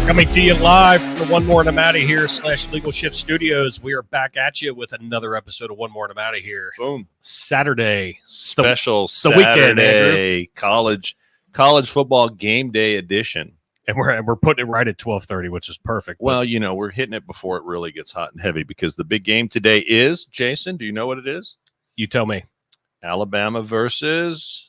Coming to you live from the One More and I'm Outta Here / Legal Shift Studios. We are back at you with another episode of One More and I'm Outta Here. Boom. Saturday. Special the weekend, Saturday college football game day edition. And we're putting it right at 12:30, which is perfect. Well, you know, we're hitting it before it really gets hot and heavy because the big game today is, Jason, do you know what it is? You tell me. Alabama versus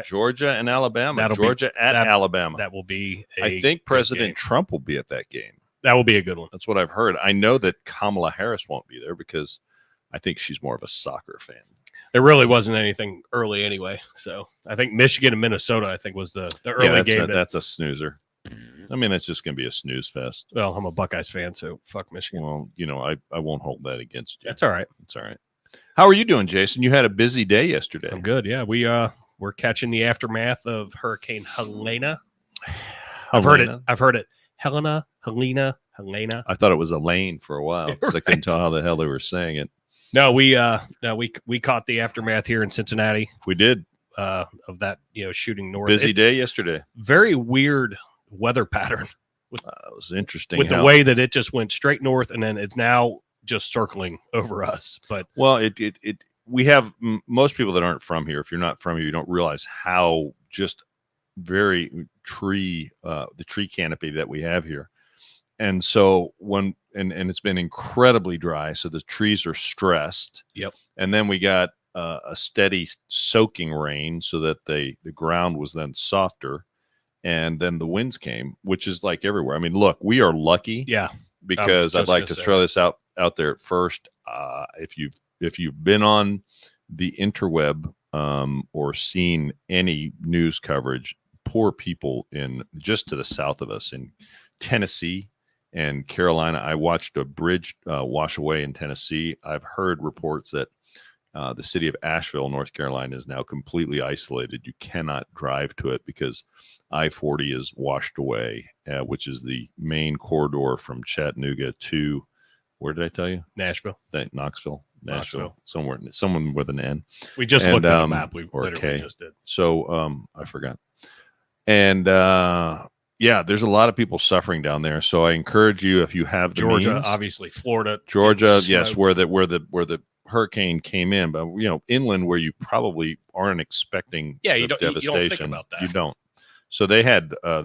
Georgia and Alabama. Georgia at Alabama. That will be I think President Trump will be at that game. That will be a good one. That's what I've heard. I know that Kamala Harris won't be there because I think she's more of a soccer fan. There really wasn't anything early anyway. So I think Michigan and Minnesota, I think, was the early game. That's a snoozer. I mean, that's just going to be a snooze fest. Well, I'm a Buckeyes fan, so fuck Michigan. Well, you know, I won't hold that against you. That's all right. It's all right. How are you doing, Jason? You had a busy day yesterday. I'm good. Yeah, we're catching the aftermath of Hurricane Helena. I've heard it. Helena. I thought it was Elaine for a while because I couldn't tell how the hell they were saying it. No, we caught the aftermath here in Cincinnati. We did of that, shooting north. Busy day yesterday. Very weird weather pattern. It was interesting with the way that it just went straight north and then it's now just circling over us. But we have most people that aren't from here. If you're not from here, you don't realize how just very the tree canopy that we have here. And so and it's been incredibly dry. So the trees are stressed. Yep. And then we got a steady soaking rain so that the ground was then softer. And then the winds came, which is like everywhere. I mean, look, we are lucky. Yeah. Because I'd like to throw this out there at first. If you've been on the interweb or seen any news coverage, poor people just to the south of us in Tennessee and Carolina. I watched a bridge wash away in Tennessee. I've heard reports that the city of Asheville, North Carolina, is now completely isolated. You cannot drive to it because I-40 is washed away, which is the main corridor from Chattanooga to, where did I tell you? Nashville. Knoxville. Someone with an N. We just looked at the map. We literally just did. So I forgot. And there's a lot of people suffering down there. So I encourage you, if you have the Georgia, means, obviously, Florida, Georgia, yes, where the hurricane came in, but inland where you probably aren't expecting devastation. You don't think about that. You don't. So they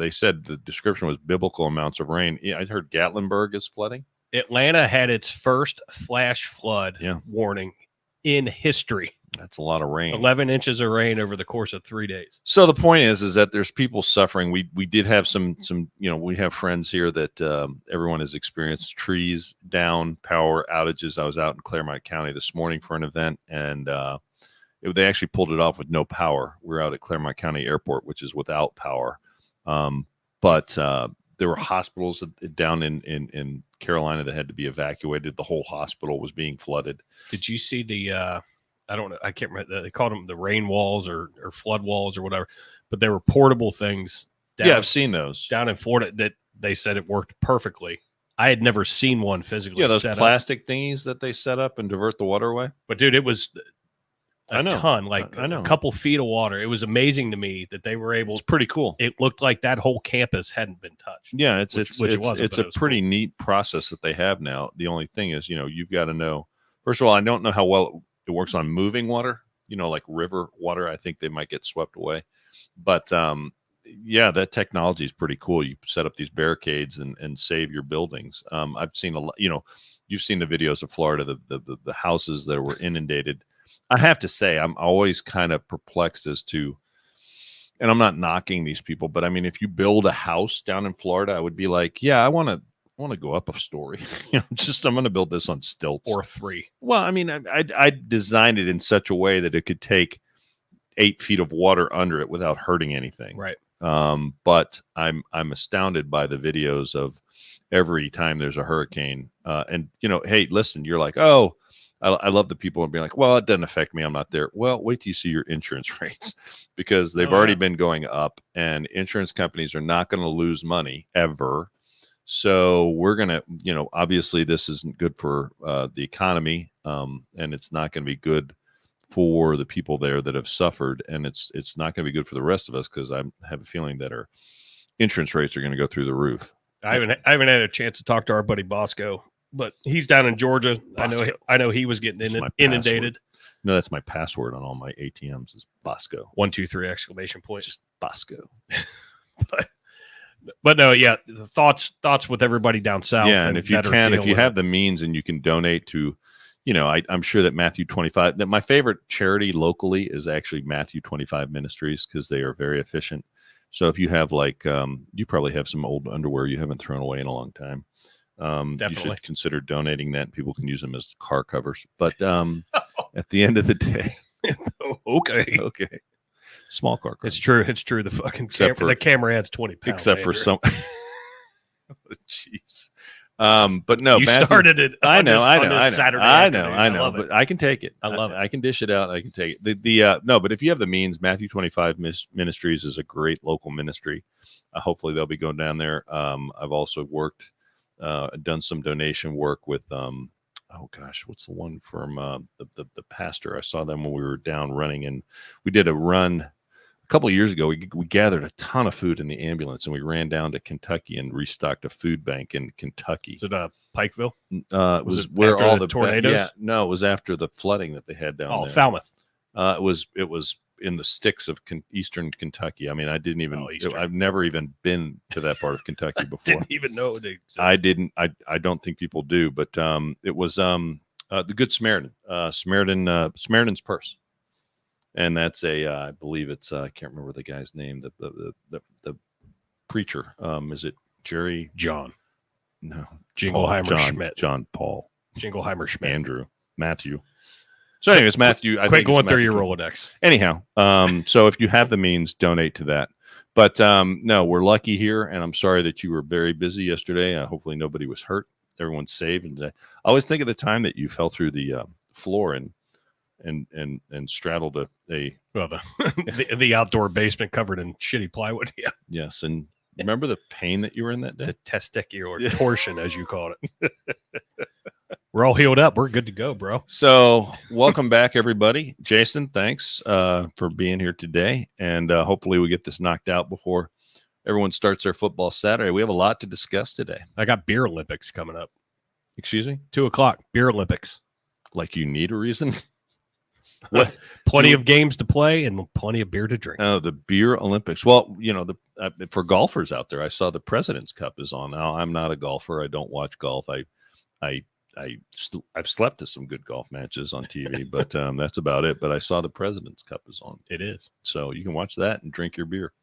said the description was biblical amounts of rain. I heard Gatlinburg is flooding. Atlanta had its first flash flood warning in history. That's a lot of rain. 11 inches of rain over the course of 3 days. So the point is that there's people suffering. We did have some we have friends here that everyone has experienced trees down, power outages. I was out in Claremont County this morning for an event, and they actually pulled it off with no power. We're out at Claremont County Airport, which is without power. But there were hospitals down in Carolina that had to be evacuated. The whole hospital was being flooded. Did you see the I don't know. I can't remember. They called them the rain walls or flood walls or whatever. But they were portable things. I've seen those down in Florida that they said it worked perfectly. I had never seen one physically. Yeah, those plastic thingies that they set up and divert the water away. But dude, it was a ton, I know. A couple feet of water. It was amazing to me that they were able. It's pretty cool. It looked like that whole campus hadn't been touched. Yeah, it's a pretty cool. neat process that they have now. The only thing is, you've got to know. First of all, I don't know how well it works on moving water, like river water. I think they might get swept away. But that technology is pretty cool. You set up these barricades and save your buildings. I've seen a lot, you've seen the videos of Florida, the houses that were inundated. I have to say, I'm always kind of perplexed as to, and I'm not knocking these people, but I mean, if you build a house down in Florida, I would be like, I want to go up a story. I'm going to build this on stilts or 3. Well, I mean, I designed it in such a way that it could take 8 feet of water under it without hurting anything. Right. But I'm astounded by the videos of every time there's a hurricane. And hey, listen, you're like, oh, I love the people and being like, well, it doesn't affect me. I'm not there. Well, wait till you see your insurance rates because they've already been going up, and insurance companies are not going to lose money ever. So we're going to, obviously this isn't good for the economy, and it's not going to be good for the people there that have suffered, and it's not going to be good for the rest of us because I have a feeling that our insurance rates are going to go through the roof. I haven't had a chance to talk to our buddy Bosco, but he's down in Georgia. Bosco. I know he was getting inundated. No, that's my password on all my ATMs is Bosco. 1, 2, 3 exclamation point. Just Bosco. But no, yeah, the thoughts with everybody down south. Yeah, and if you have the means and you can donate to, I'm sure that Matthew 25. That my favorite charity locally is actually Matthew 25 Ministries because they are very efficient. So if you have you probably have some old underwear you haven't thrown away in a long time. You should consider donating that. People can use them as car covers. But at the end of the day, okay. Small car covers. It's true. The fucking the camera adds 20 pounds. Except for some. Jeez. But no, you started it. I know. Saturday I know. But I can take it. I love it. I can dish it out. I can take it. No, but if you have the means, Matthew 25 Ministries is a great local ministry. Hopefully they'll be going down there. I've also done some donation work with what's the one from the pastor? I saw them when we were down running, and we did a run a couple of years ago. We gathered a ton of food in the ambulance, and we ran down to Kentucky and restocked a food bank in Kentucky. Is it Pikeville? It was where all the tornadoes. No, it was after the flooding that they had down there. Falmouth. It was in the sticks of eastern Kentucky. I mean, I didn't even. I've never even been to that part of Kentucky before. Didn't even know it existed. I didn't. I don't think people do, but it was the Good Samaritan. Samaritan's Purse, and that's I believe it's I can't remember the guy's name. The preacher. Is it Jerry? John? No, Jingleheimer Schmidt. John Paul. Jingleheimer Schmidt. Andrew. Matthew. So anyways, Matthew, I quit think going through your Rolodex. Anyhow, so if you have the means, donate to that. But no, we're lucky here, and I'm sorry that you were very busy yesterday. Hopefully nobody was hurt. Everyone's safe. And I always think of the time that you fell through the floor and straddled the outdoor basement covered in shitty plywood. Yeah. Yes, and remember the pain that you were in that day? The testicular torsion, as you called it. We're all healed up. We're good to go, bro. So welcome back, everybody. Jason, thanks for being here today. And hopefully we get this knocked out before everyone starts their football Saturday. We have a lot to discuss today. I got Beer Olympics coming up. Excuse me? 2:00, Beer Olympics. Like you need a reason? What? Plenty of games to play and plenty of beer to drink. Oh, the Beer Olympics. Well, for golfers out there, I saw the President's Cup is on. Now, I'm not a golfer. I don't watch golf. I've slept to some good golf matches on TV, but that's about it. But I saw the President's Cup is on. It is. So you can watch that and drink your beer.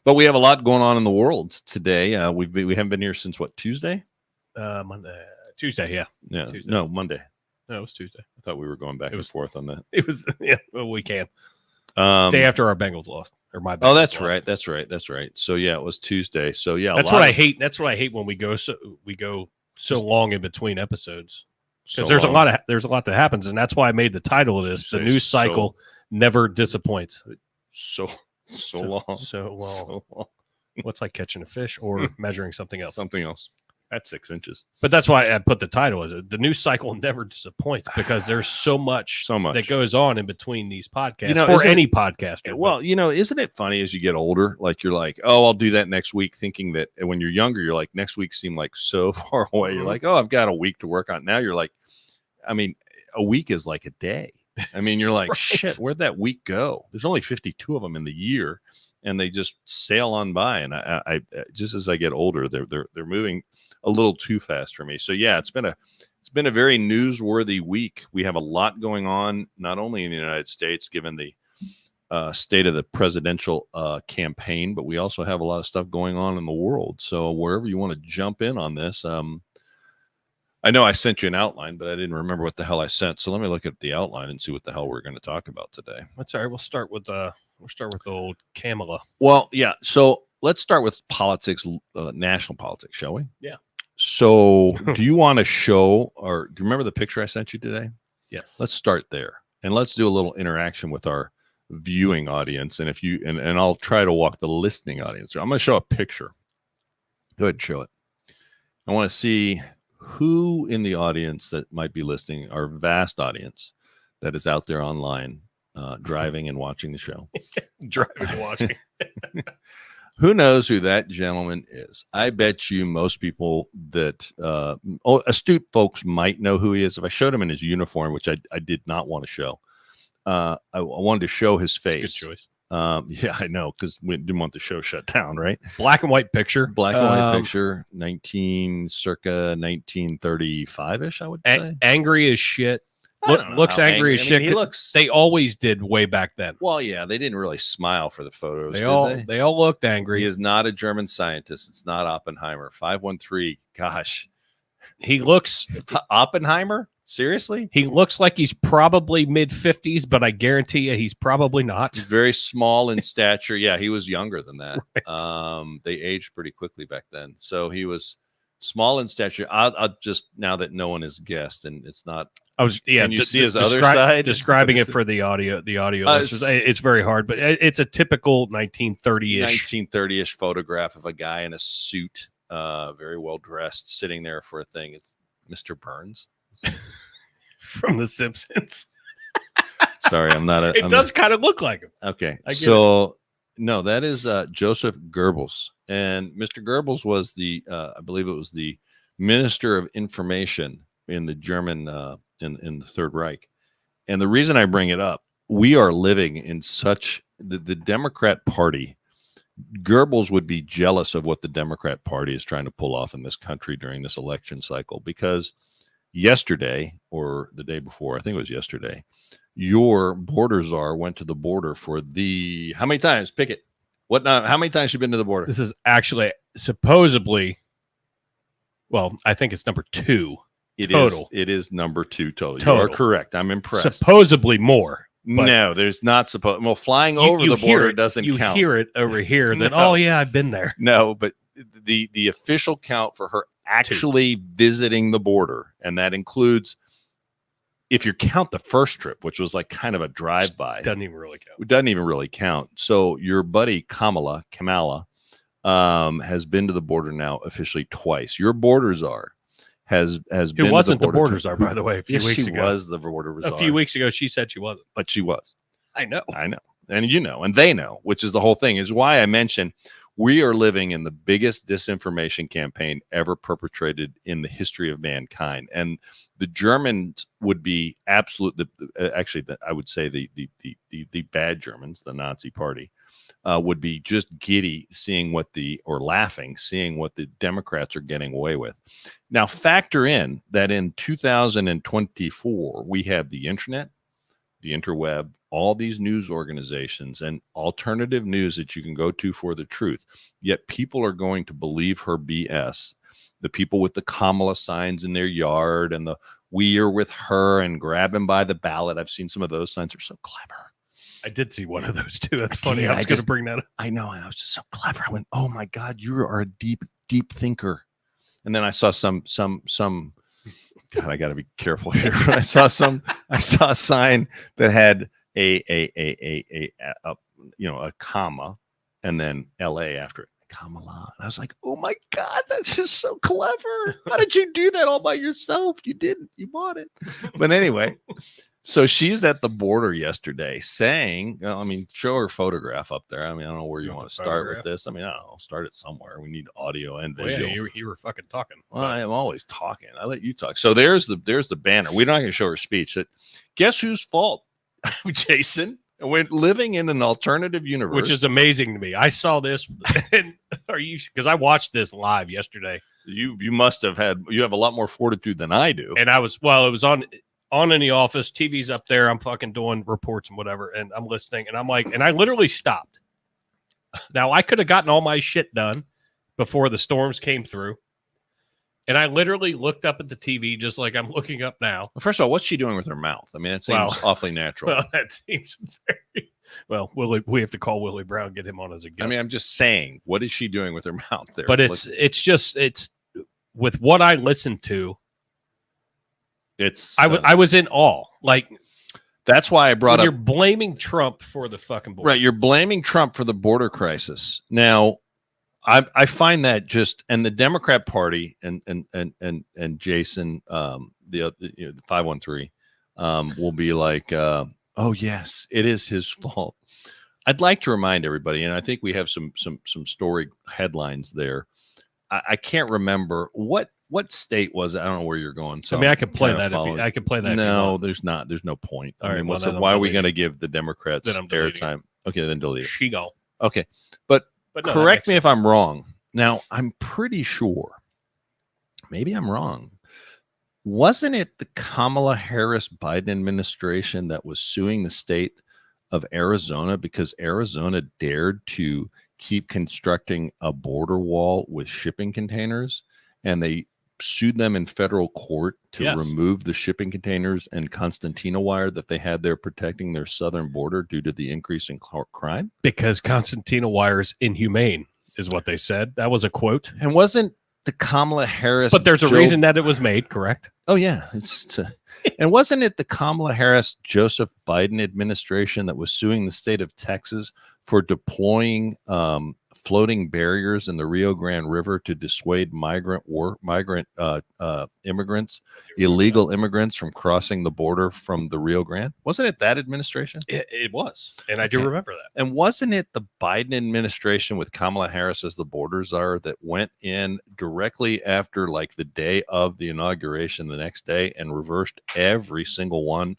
But we have a lot going on in the world today. We haven't been here since what, Tuesday? Monday. Tuesday, yeah. Yeah. Tuesday. No, Monday. No, it was Tuesday. I thought we were going back and forth on that. It was, yeah, well, we can. Day after our Bengals lost. Or my Bengals that's lost. right. That's right. So yeah, it was Tuesday. So yeah. That's what I hate. That's what I hate when we go so long in between episodes. Because there's a lot that happens, and that's why I made the title of this. The news cycle never disappoints. So long. So long. What's like catching a fish or measuring something else? Something else. That's 6 inches. But that's why I put the title as it. The news cycle never disappoints because there's so much that goes on in between these podcasts for any podcaster. Well, isn't it funny as you get older? Like you're like, oh, I'll do that next week, thinking that when you're younger, you're like, next week seemed like so far away. You're like, oh, I've got a week to work on. Now you're like, I mean, a week is like a day. I mean, you're like, shit, where'd that week go? There's only 52 of them in the year, and they just sail on by. And I just as I get older, they're moving a little too fast for me. So yeah, it's been a very newsworthy week. We have a lot going on, not only in the United States, given the state of the presidential campaign, but we also have a lot of stuff going on in the world. So wherever you want to jump in on this, I know I sent you an outline, but I didn't remember what the hell I sent. So let me look at the outline and see what the hell we're going to talk about today. That's all right. We'll start with the old Kamala. Well, yeah. So let's start with politics, national politics, shall we? Yeah. So do you want to show, or do you remember the picture I sent you today? Yes. Let's start there, and let's do a little interaction with our viewing audience. And if you, and I'll try to walk the listening audience. I'm going to show a picture. Go ahead and show it. I want to see who in the audience that might be listening, our vast audience that is out there online, driving and watching the show. Driving and watching. Who knows who that gentleman is? I bet you most people that astute folks might know who he is. If I showed him in his uniform, which I did not want to show, I wanted to show his face. Good choice. Yeah, I know, because we didn't want the show shut down, right? Black and white picture. Black and white picture, circa 1935-ish, I would say. Angry as shit. Looks angry as shit. He looks. They always did way back then. Well, yeah, they didn't really smile for the photos. They all looked angry. He is not a German scientist. It's not Oppenheimer. 513. Gosh, he looks Oppenheimer. Seriously, he looks like he's probably mid-50s, but I guarantee you he's probably not. He's very small in stature. Yeah, he was younger than that. Right. They aged pretty quickly back then, so he was small in stature. I'll just, now that no one has guessed and it's not. Can you see his other side? Describing it for the audio listeners, it's very hard, but it's a typical 1930-ish photograph of a guy in a suit, very well dressed, sitting there for a thing. It's Mr. Burns from The Simpsons. Sorry, I'm not a. It does kind of look like him. Okay, so no, that is Joseph Goebbels, and Mr. Goebbels was I believe it was the Minister of Information in the German in the Third Reich. And the reason I bring it up, we are living in such the Democrat Party. Goebbels would be jealous of what the Democrat Party is trying to pull off in this country during this election cycle, because yesterday, or the day before, I think it was yesterday, your border czar went to the border for how many times? Pick it. How many times have you been to the border? This is actually supposedly, well, I think it's number 2. Total. It is number 2 total. You are correct. I'm impressed. Supposedly more. No, there's not supposed. Well, flying over the border doesn't count. You hear it over here. Then, oh yeah, I've been there. No, but the official count for her actually visiting the border, and that includes, if you count the first trip, which was like kind of a drive-by, doesn't even really count. It doesn't even really count. So your buddy Kamala has been to the border now officially twice. Your border czar has been. It wasn't the border czar, by the way. A few weeks ago, was the border czar. A few weeks ago, she said she wasn't, but she was. I know, and you know, and they know, which is the whole thing. Is why I mentioned we are living in the biggest disinformation campaign ever perpetrated in the history of mankind, and the Germans would be absolute. I would say the bad Germans, the Nazi Party, would be just giddy seeing laughing seeing what the Democrats are getting away with. Now, factor in that in 2024, we have the internet, the interweb, all these news organizations and alternative news that you can go to for the truth. Yet people are going to believe her BS. The people with the Kamala signs in their yard and the "we are with her" and grab him by the ballot. I've seen some of those signs. Are so clever. I did see one of those too. That's funny. I was going to bring that up. I know, and I was just so clever. I went, "Oh my God, you are a deep thinker." And then I saw some. God, I got to be careful here. I saw a sign that had a comma and then LA after it. Kamala. And I was like, "Oh my God, that's just so clever. How did you do that all by yourself? You didn't. You bought it." But anyway. So she's at the border yesterday saying, show her photograph up there. I don't know where you want to start with this. I don't know, start it somewhere. We need audio and visual. Yeah, you were fucking talking. Well, I am always talking. I let you talk. So there's the banner. We're not going to show her speech. Guess whose fault? Jason. We're living in an alternative universe. Which is amazing to me. I saw this. Because I watched this live yesterday. You have a lot more fortitude than I do. And it was on in the office, TV's up there, I'm fucking doing reports and whatever, and I'm listening, and I'm like, and I literally stopped. Now, I could have gotten all my shit done before the storms came through, and I literally looked up at the TV just like I'm looking up now. Well, first of all, what's she doing with her mouth? It seems awfully natural. Well, that seems very... Well, we have to call Willie Brown, get him on as a guest. I'm just saying, what is she doing with her mouth there? But it's with what I listened to, I was in awe. Like, that's why I brought up. You're blaming Trump for the fucking border. Right. You're blaming Trump for the border crisis. Now, I find that and the Democrat Party and Jason, the 513, will be like, oh yes, it is his fault. I'd like to remind everybody, and I think we have some story headlines there. I can't remember what state was it? I don't know where you're going. So I mean, I could play that. I could play that. No, there's not. There's no point. All I right, mean, well, why are we going to give the Democrats airtime? Okay, then delete it. She go. Okay, but no, correct me if I'm wrong. Now, I'm pretty sure. Maybe I'm wrong. Wasn't it the Kamala Harris Biden administration that was suing the state of Arizona because Arizona dared to keep constructing a border wall with shipping containers, and they sued them in federal court to remove the shipping containers and concertina wire that they had there protecting their southern border due to the increase in crime? Because concertina wire is inhumane, is what they said. That was a quote. And wasn't the Kamala Harris... But there's a reason that it was made, correct? Oh, yeah. And wasn't it the Kamala Harris, Joseph Biden administration that was suing the state of Texas for deploying floating barriers in the Rio Grande River to dissuade illegal immigrants from crossing the border from the Rio Grande? Wasn't it that administration? It was. And I do remember that. And wasn't it the Biden administration with Kamala Harris as the border czar that went in directly after like the day of the inauguration the next day and reversed every single one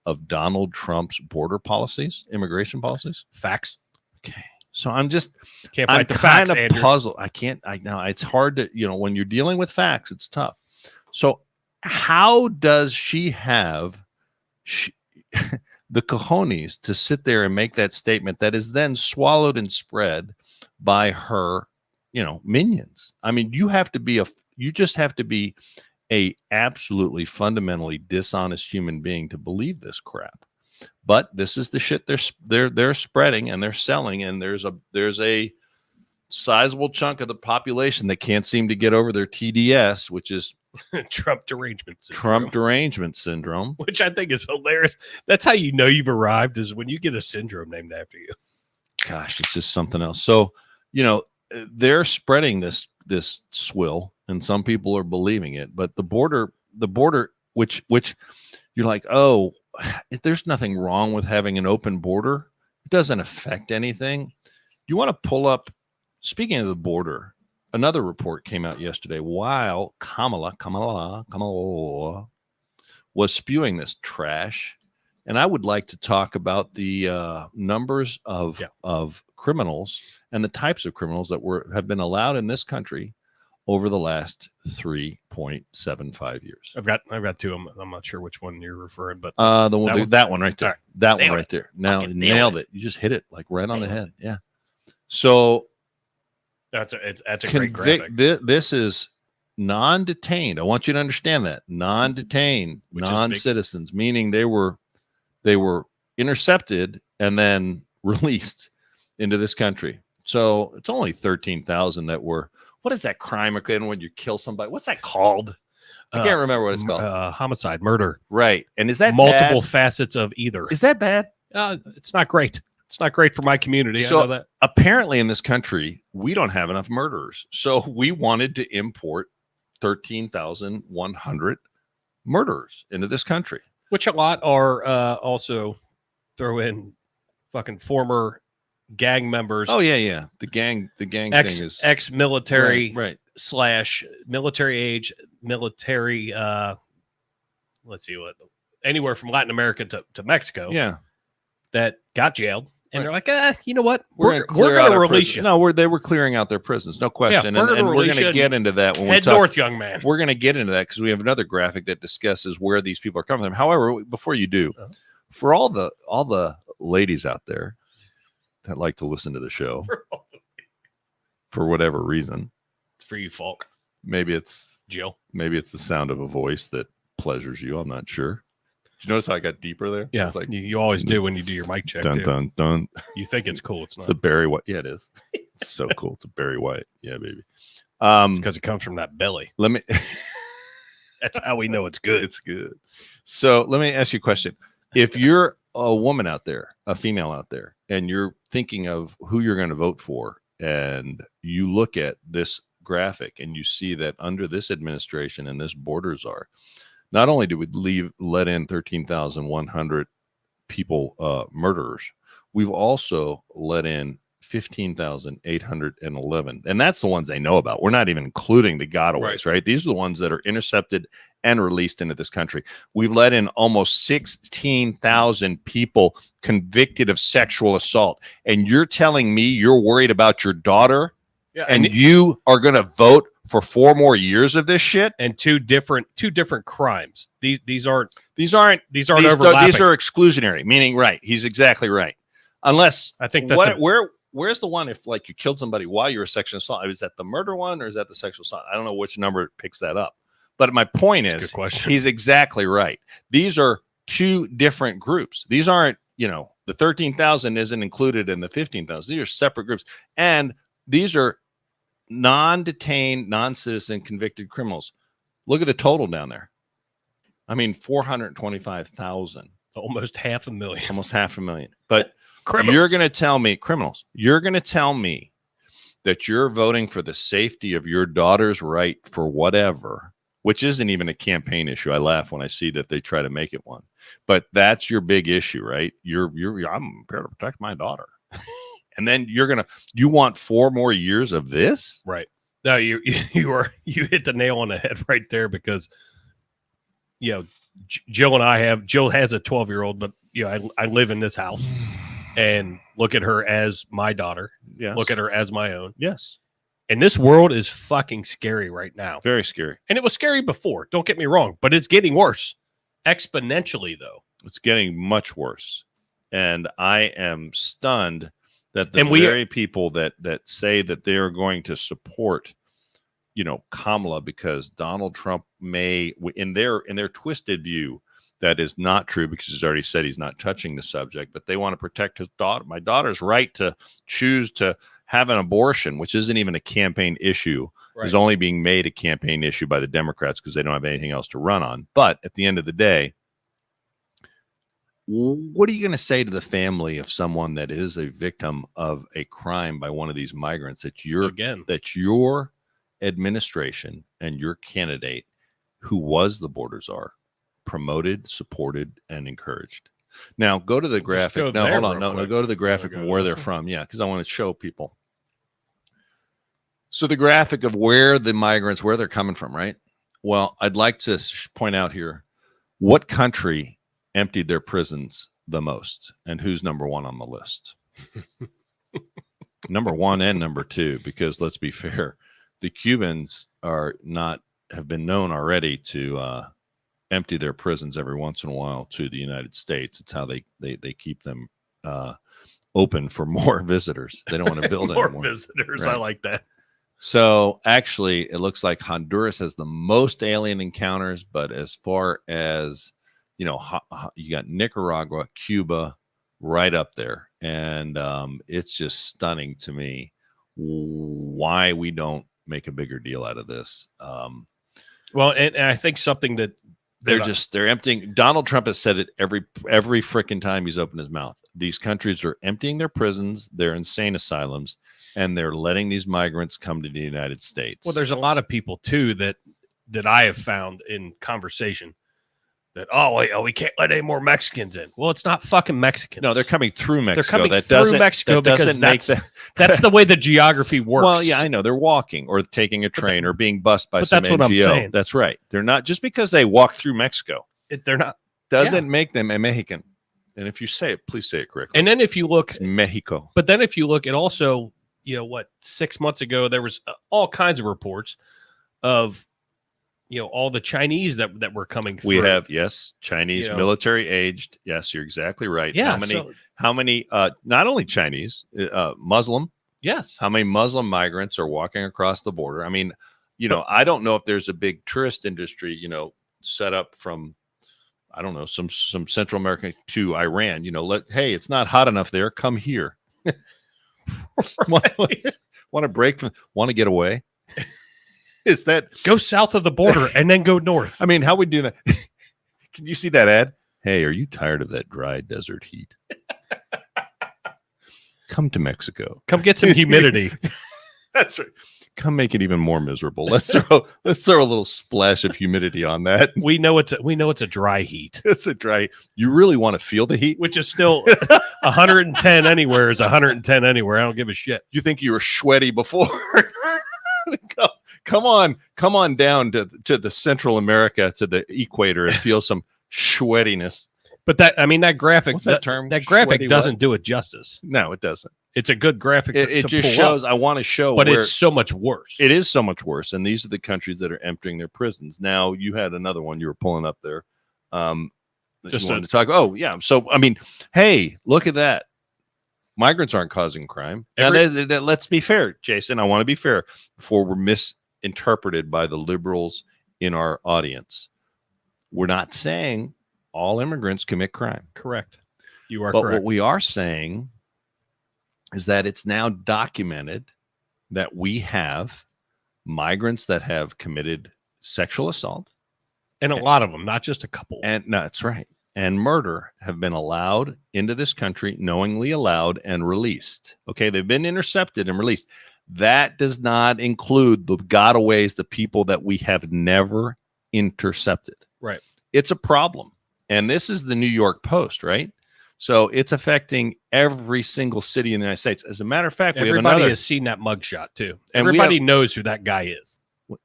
of Donald Trump's border policies, immigration policies? Facts. Okay. So I'm kind of puzzled. I know it's hard to, when you're dealing with facts, it's tough. So how does she have the cojones to sit there and make that statement that is then swallowed and spread by her, minions? I mean, you just have to be a absolutely fundamentally dishonest human being to believe this crap. But this is the shit they're spreading and they're selling, and there's a sizable chunk of the population that can't seem to get over their TDS, which is Trump derangement syndrome, which I think is hilarious. That's how you know you've arrived, is when you get a syndrome named after you. Gosh, it's just something else. So, they're spreading this swill, and some people are believing it. But the border, which you're like, oh, there's nothing wrong with having an open border. It doesn't affect anything. You want to pull up, speaking of the border, another report came out yesterday while Kamala was spewing this trash. And I would like to talk about the numbers of criminals and the types of criminals that have been allowed in this country over the last 3.75 years. I've got two. I'm not sure which one you're referring, but that one right there. Right. That one right there. Now nailed it. You just hit it like right on the head. Yeah. So that's a great graphic. This is non-detained. I want you to understand that. Non-detained, non-citizens, meaning they were intercepted and then released into this country. So it's only 13,000 that were. What is that crime again when you kill somebody? What's that called? I can't remember what it's called. Homicide, murder. Right. And is that multiple facets of either? Is that bad? It's not great. It's not great for my community. So I know that. Apparently in this country, we don't have enough murderers. So we wanted to import 13,100 murderers into this country. Which a lot are also throw in fucking former gang members. Oh yeah. The gang thing is ex-military right. / military age, military let's see what, anywhere from Latin America to Mexico. Yeah. That got jailed. And they're like, you know what? We're going to release you. No, they were clearing out their prisons. No question. Yeah, and we're going to get into that when we talk. North, young man. We're going to get into that because we have another graphic that discusses where these people are coming from. However, before you do, for all the ladies out there that like to listen to the show for whatever reason. It's for you, folk. Maybe it's Jill. Maybe it's the sound of a voice that pleasures you. I'm not sure. Did you notice how I got deeper there? Yeah, like, you always do when you do your mic check. Dun, dun, dun. You think it's cool. It's not. The Barry White. Yeah, it is. It's so cool. It's a Barry White. Yeah, baby. Because it comes from that belly. That's how we know it's good. It's good. So let me ask you a question. If you're a woman out there, a female out there, and you're thinking of who you're going to vote for, and you look at this graphic and you see that under this administration and this border czar, not only do we let in 13,100 people, murderers, we've also let in 15,811. And that's the ones they know about. We're not even including the gotaways, right? These are the ones that are intercepted and released into this country. We've let in almost 16,000 people convicted of sexual assault. And you're telling me you're worried about your daughter and you are going to vote for 4 more years of this shit? And two different crimes. These aren't overlapping. These are exclusionary, meaning, right. He's exactly right. Unless I think that's where's the one if like you killed somebody while you were sexual assault? Is that the murder one or is that the sexual assault? I don't know which number picks that up. But my point is, he's exactly right. These are 2 different groups. These aren't, the 13,000 isn't included in the 15,000. These are separate groups. And these are non-detained, non-citizen convicted criminals. Look at the total down there. I mean, 425,000. Almost 500,000. Almost 500,000. But you're going to tell me, criminals, you're going to tell me that you're voting for the safety of your daughter's right for whatever, which isn't even a campaign issue. I laugh when I see that they try to make it one. But that's your big issue, right? I'm here to protect my daughter. And then you want 4 more years of this? Right. No, you hit the nail on the head right there because, Jill has a 12-year-old, but I live in this house and look at her as my daughter. Yes. Look at her as my own. Yes. And this world is fucking scary right now. Very scary. And it was scary before. Don't get me wrong, but it's getting worse exponentially, though. It's getting much worse. And I am stunned that the very people that say that they are going to support, Kamala because Donald Trump may, in their twisted view, that is not true because he's already said he's not touching the subject, but they want to protect his daughter, my daughter's right to choose to have an abortion, which isn't even a campaign issue, is only being made a campaign issue by the Democrats because they don't have anything else to run on. But at the end of the day, what are you going to say to the family of someone that is a victim of a crime by one of these migrants that your administration and your candidate, who was the border czar, promoted, supported, and encouraged? Now go to the graphic. No, hold on. No, go to the graphic of where they're from. Yeah, because I want to show people. So the graphic of where the migrants, where they're coming from, right? Well, I'd like to point out here what country emptied their prisons the most and who's number 1 on the list. Number 1 and number 2, because let's be fair, the Cubans have been known already to empty their prisons every once in a while to the United States. It's how they keep them open for more visitors. They don't want to build more anymore. Visitors. Right. I like that. So actually, it looks like Honduras has the most alien encounters, but as far as you got Nicaragua, Cuba, right up there, and it's just stunning to me why we don't make a bigger deal out of this. Well, and I think something that they're emptying. Donald Trump has said it every freaking time he's opened his mouth. These countries are emptying their prisons, their insane asylums, and they're letting these migrants come to the United States. Well, there's a lot of people too that I have found in conversation that we can't let any more Mexicans in. Well, it's not fucking Mexicans. No, they're coming through Mexico. They're coming through Mexico because that's the way the geography works. Well, yeah, I know. They're walking or taking a train or being bussed by some NGO. What I'm saying. That's right. They're not just because they walk through Mexico. They're not. Doesn't make them a Mexican. And if you say it, please say it correctly. And then if you look, it's Mexico. But then if you look, it also, 6 months ago there was all kinds of reports of all the Chinese that were coming through. We have, yes, Chinese military aged. Yes, you're exactly right. Yeah. How many, not only Chinese, Muslim. Yes. How many Muslim migrants are walking across the border? I mean, I don't know if there's a big tourist industry, set up from, I don't know, some Central America to Iran, hey, it's not hot enough there. Come here. Want to break from, want to get away? Is that go south of the border and then go north? I mean, how we do that? Can you see that ad? Hey, are you tired of that dry desert heat? Come to Mexico. Come get some humidity. That's right. come make it even more miserable. Let's throw a little splash of humidity on that. We know it's a dry heat. It's a dry. You really want to feel the heat, which is still 110 anywhere is 110 anywhere. I don't give a shit. You think you were sweaty before? Come on down to the Central America, to the equator, and feel some sweatiness. But that graphic, what's that term? That graphic Sweaty doesn't what? do it justice. No, it doesn't. It's a good graphic. It just shows. I want to show, but it's so much worse. It is so much worse, and these are the countries that are emptying their prisons. Now, you had another one you were pulling up there. Just wanted to talk. Oh, yeah. So, I mean, hey, look at that. Migrants aren't causing crime. Now, let's be fair, Jason. I want to be fair before we're misinterpreted by the liberals in our audience. We're not saying all immigrants commit crime. Correct. You are but correct. What we are saying is that it's now documented that we have migrants that have committed sexual assault. And a lot of them, not just a couple. And no, that's right. And murder have been allowed into this country, knowingly allowed and released. Okay, they've been intercepted and released. That does not include the gotaways, the people that we have never intercepted. Right. It's a problem. And this is the New York Post, right? So it's affecting every single city in the United States. As a matter of fact, everybody has seen that mugshot too. Everybody knows who that guy is.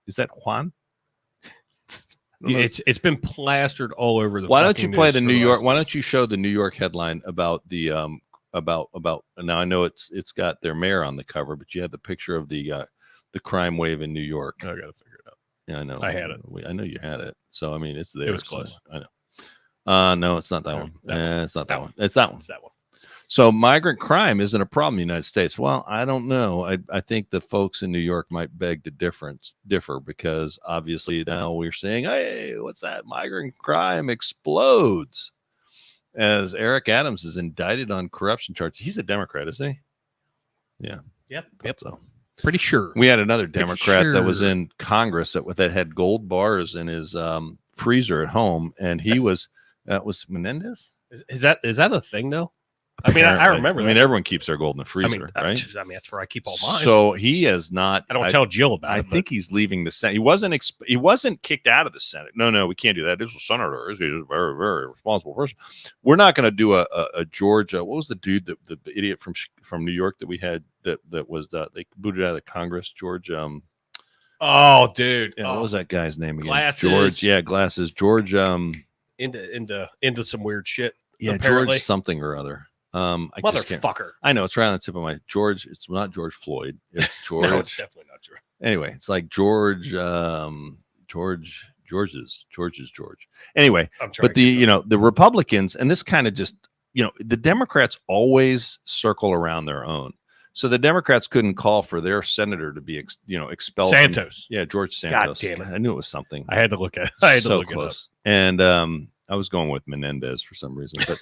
Is that Juan? It's been plastered all over the. Why don't you play the New York? Why don't you show the New York headline about the about now? I know it's got their mayor on the cover, but you had the picture of the crime wave in New York. I gotta figure it out. Yeah, I know. I had it. I know you had it. So I mean, it's there. It was close. I know. No, it's not that one. It's not that one. It's that one. It's that one. So migrant crime isn't a problem in the United States. Well, I don't know. I think the folks in New York might beg to differ because obviously now we're saying, hey, what's that? Migrant crime explodes as Eric Adams is indicted on corruption charges. He's a Democrat, isn't he? Yeah. Yep. So pretty sure. We had another Democrat that was in Congress that had gold bars in his freezer at home, and that was Menendez. Is that a thing though? I mean, I remember. I mean, everyone keeps their gold in the freezer, right? I mean, that's where I keep all mine. So he has not. I don't tell Jill about it. I think he's leaving the Senate. He wasn't kicked out of the Senate. No, we can't do that. This is a senator. He's a very, very responsible person. We're not going to do a Georgia. What was the dude the idiot from New York that we had that was they booted out of Congress? George. Oh, dude. Yeah, what was that guy's name again? Glasses. George. Yeah, glasses. George. Into some weird shit. Yeah, apparently. George something or other. Motherfucker. I know it's right on the tip of my George. It's not George Floyd. It's George. No, it's definitely not George. Anyway, it's like George. George's George. Anyway, but the Republicans, and this kind of just the Democrats always circle around their own. So the Democrats couldn't call for their senator to be expelled. Santos. George Santos. God damn it. I knew it was something. I had to look at it. I had to look close. And I was going with Menendez for some reason, but.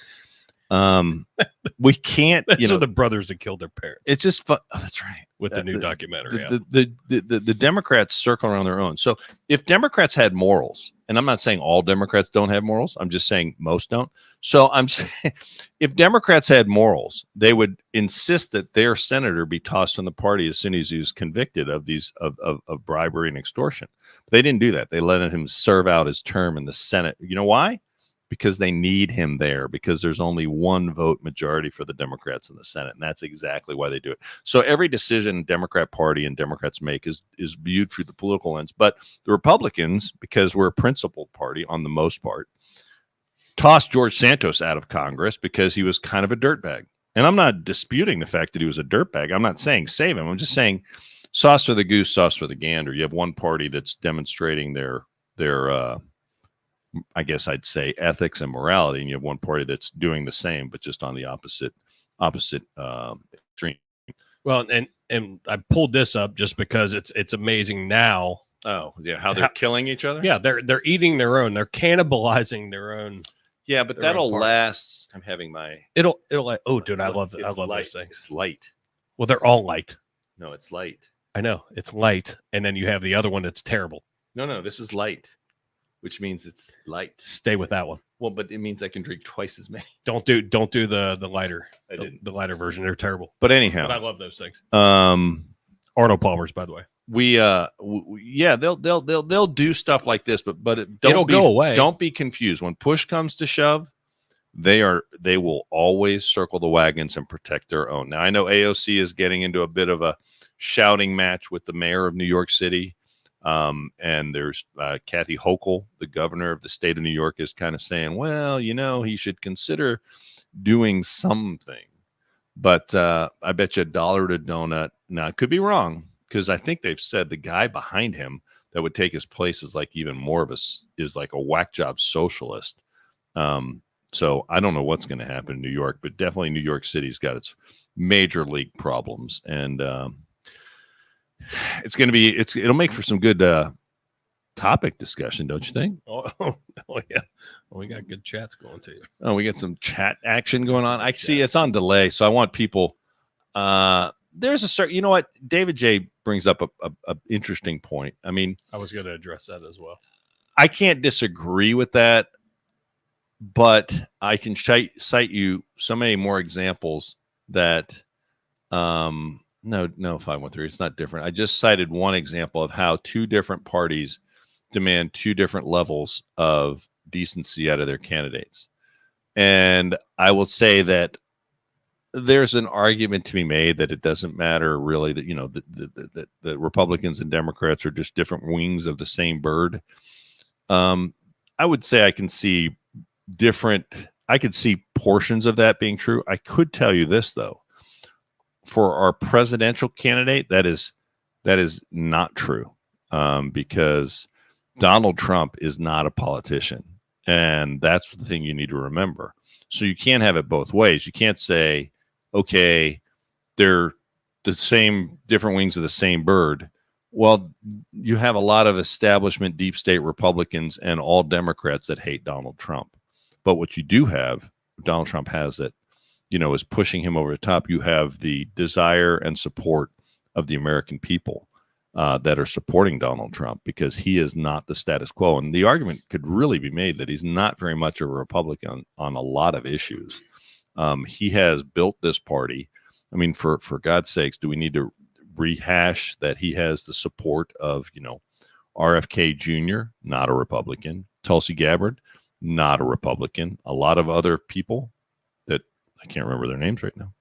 We can't. Those are the brothers that killed their parents. It's just fun. Oh, that's right. With the new documentary. The Democrats circle around their own. So if Democrats had morals, and I'm not saying all Democrats don't have morals, I'm just saying most don't. So I'm saying if Democrats had morals, they would insist that their senator be tossed from the party as soon as he was convicted of these of bribery and extortion. But they didn't do that. They let him serve out his term in the Senate. You know why? Because they need him there, because there's only one vote majority for the Democrats in the Senate. And that's exactly why they do it. So every decision Democrat Party and Democrats make is viewed through the political lens. But the Republicans, because we're a principled party on the most part, tossed George Santos out of Congress because he was kind of a dirtbag. And I'm not disputing the fact that he was a dirtbag. I'm not saying save him. I'm just saying sauce for the goose, sauce for the gander. You have one party that's demonstrating their I guess I'd say ethics and morality, and you have one party that's doing the same, but just on the opposite extreme. Well, and I pulled this up just because it's amazing now. Oh yeah, how they're killing each other. Yeah, they're eating their own. They're cannibalizing their own. Yeah, but that'll last. I'm having my. It'll like. Oh, dude, I love it. I love light. those things. It's light. Well, they're all light. No, it's light. I know it's light, and then you have the other one that's terrible. No, this is light. Which means it's light. Stay with that one. Well, but it means I can drink twice as many. Don't do the lighter. I didn't. The lighter version. They're terrible. But anyhow, but I love those things. Arnold Palmer's, by the way. yeah, they'll do stuff like this, but It'll go away. Don't be confused. When push comes to shove, they will always circle the wagons and protect their own. Now, I know AOC is getting into a bit of a shouting match with the mayor of New York City. And there's Kathy Hochul, the governor of the state of New York, is kind of saying, well, he should consider doing something. But I bet you $1 to donut. Now, I could be wrong, because I think they've said the guy behind him that would take his place is like even more of is like a whack job socialist. So I don't know what's going to happen in New York, but definitely New York City's got its major league problems, and it'll make for some good topic discussion, don't you think? Oh yeah. Well, we got good chats going too. Oh, we got some chat action going on. I see it's on delay, so I want people. There's a certain, you know what? David J brings up a interesting point. I mean, I was going to address that as well. I can't disagree with that, but I can cite you so many more examples that. No, 513. It's not different. I just cited one example of how two different parties demand two different levels of decency out of their candidates. And I will say that there's an argument to be made that it doesn't matter really that, the Republicans and Democrats are just different wings of the same bird. I would say I could see portions of that being true. I could tell you this, though. For our presidential candidate, that is not true, because Donald Trump is not a politician, and that's the thing you need to remember. So you can't have it both ways. You can't say, okay, they're the same, different wings of the same bird. Well, you have a lot of establishment deep state Republicans and all Democrats that hate Donald Trump. But what you do have, Donald Trump has that, is pushing him over the top. You have the desire and support of the American people that are supporting Donald Trump, because he is not the status quo. And the argument could really be made that he's not very much of a Republican on a lot of issues. He has built this party. I mean, for God's sakes, do we need to rehash that he has the support of, RFK Jr., not a Republican, Tulsi Gabbard, not a Republican, a lot of other people that I can't remember their names right now,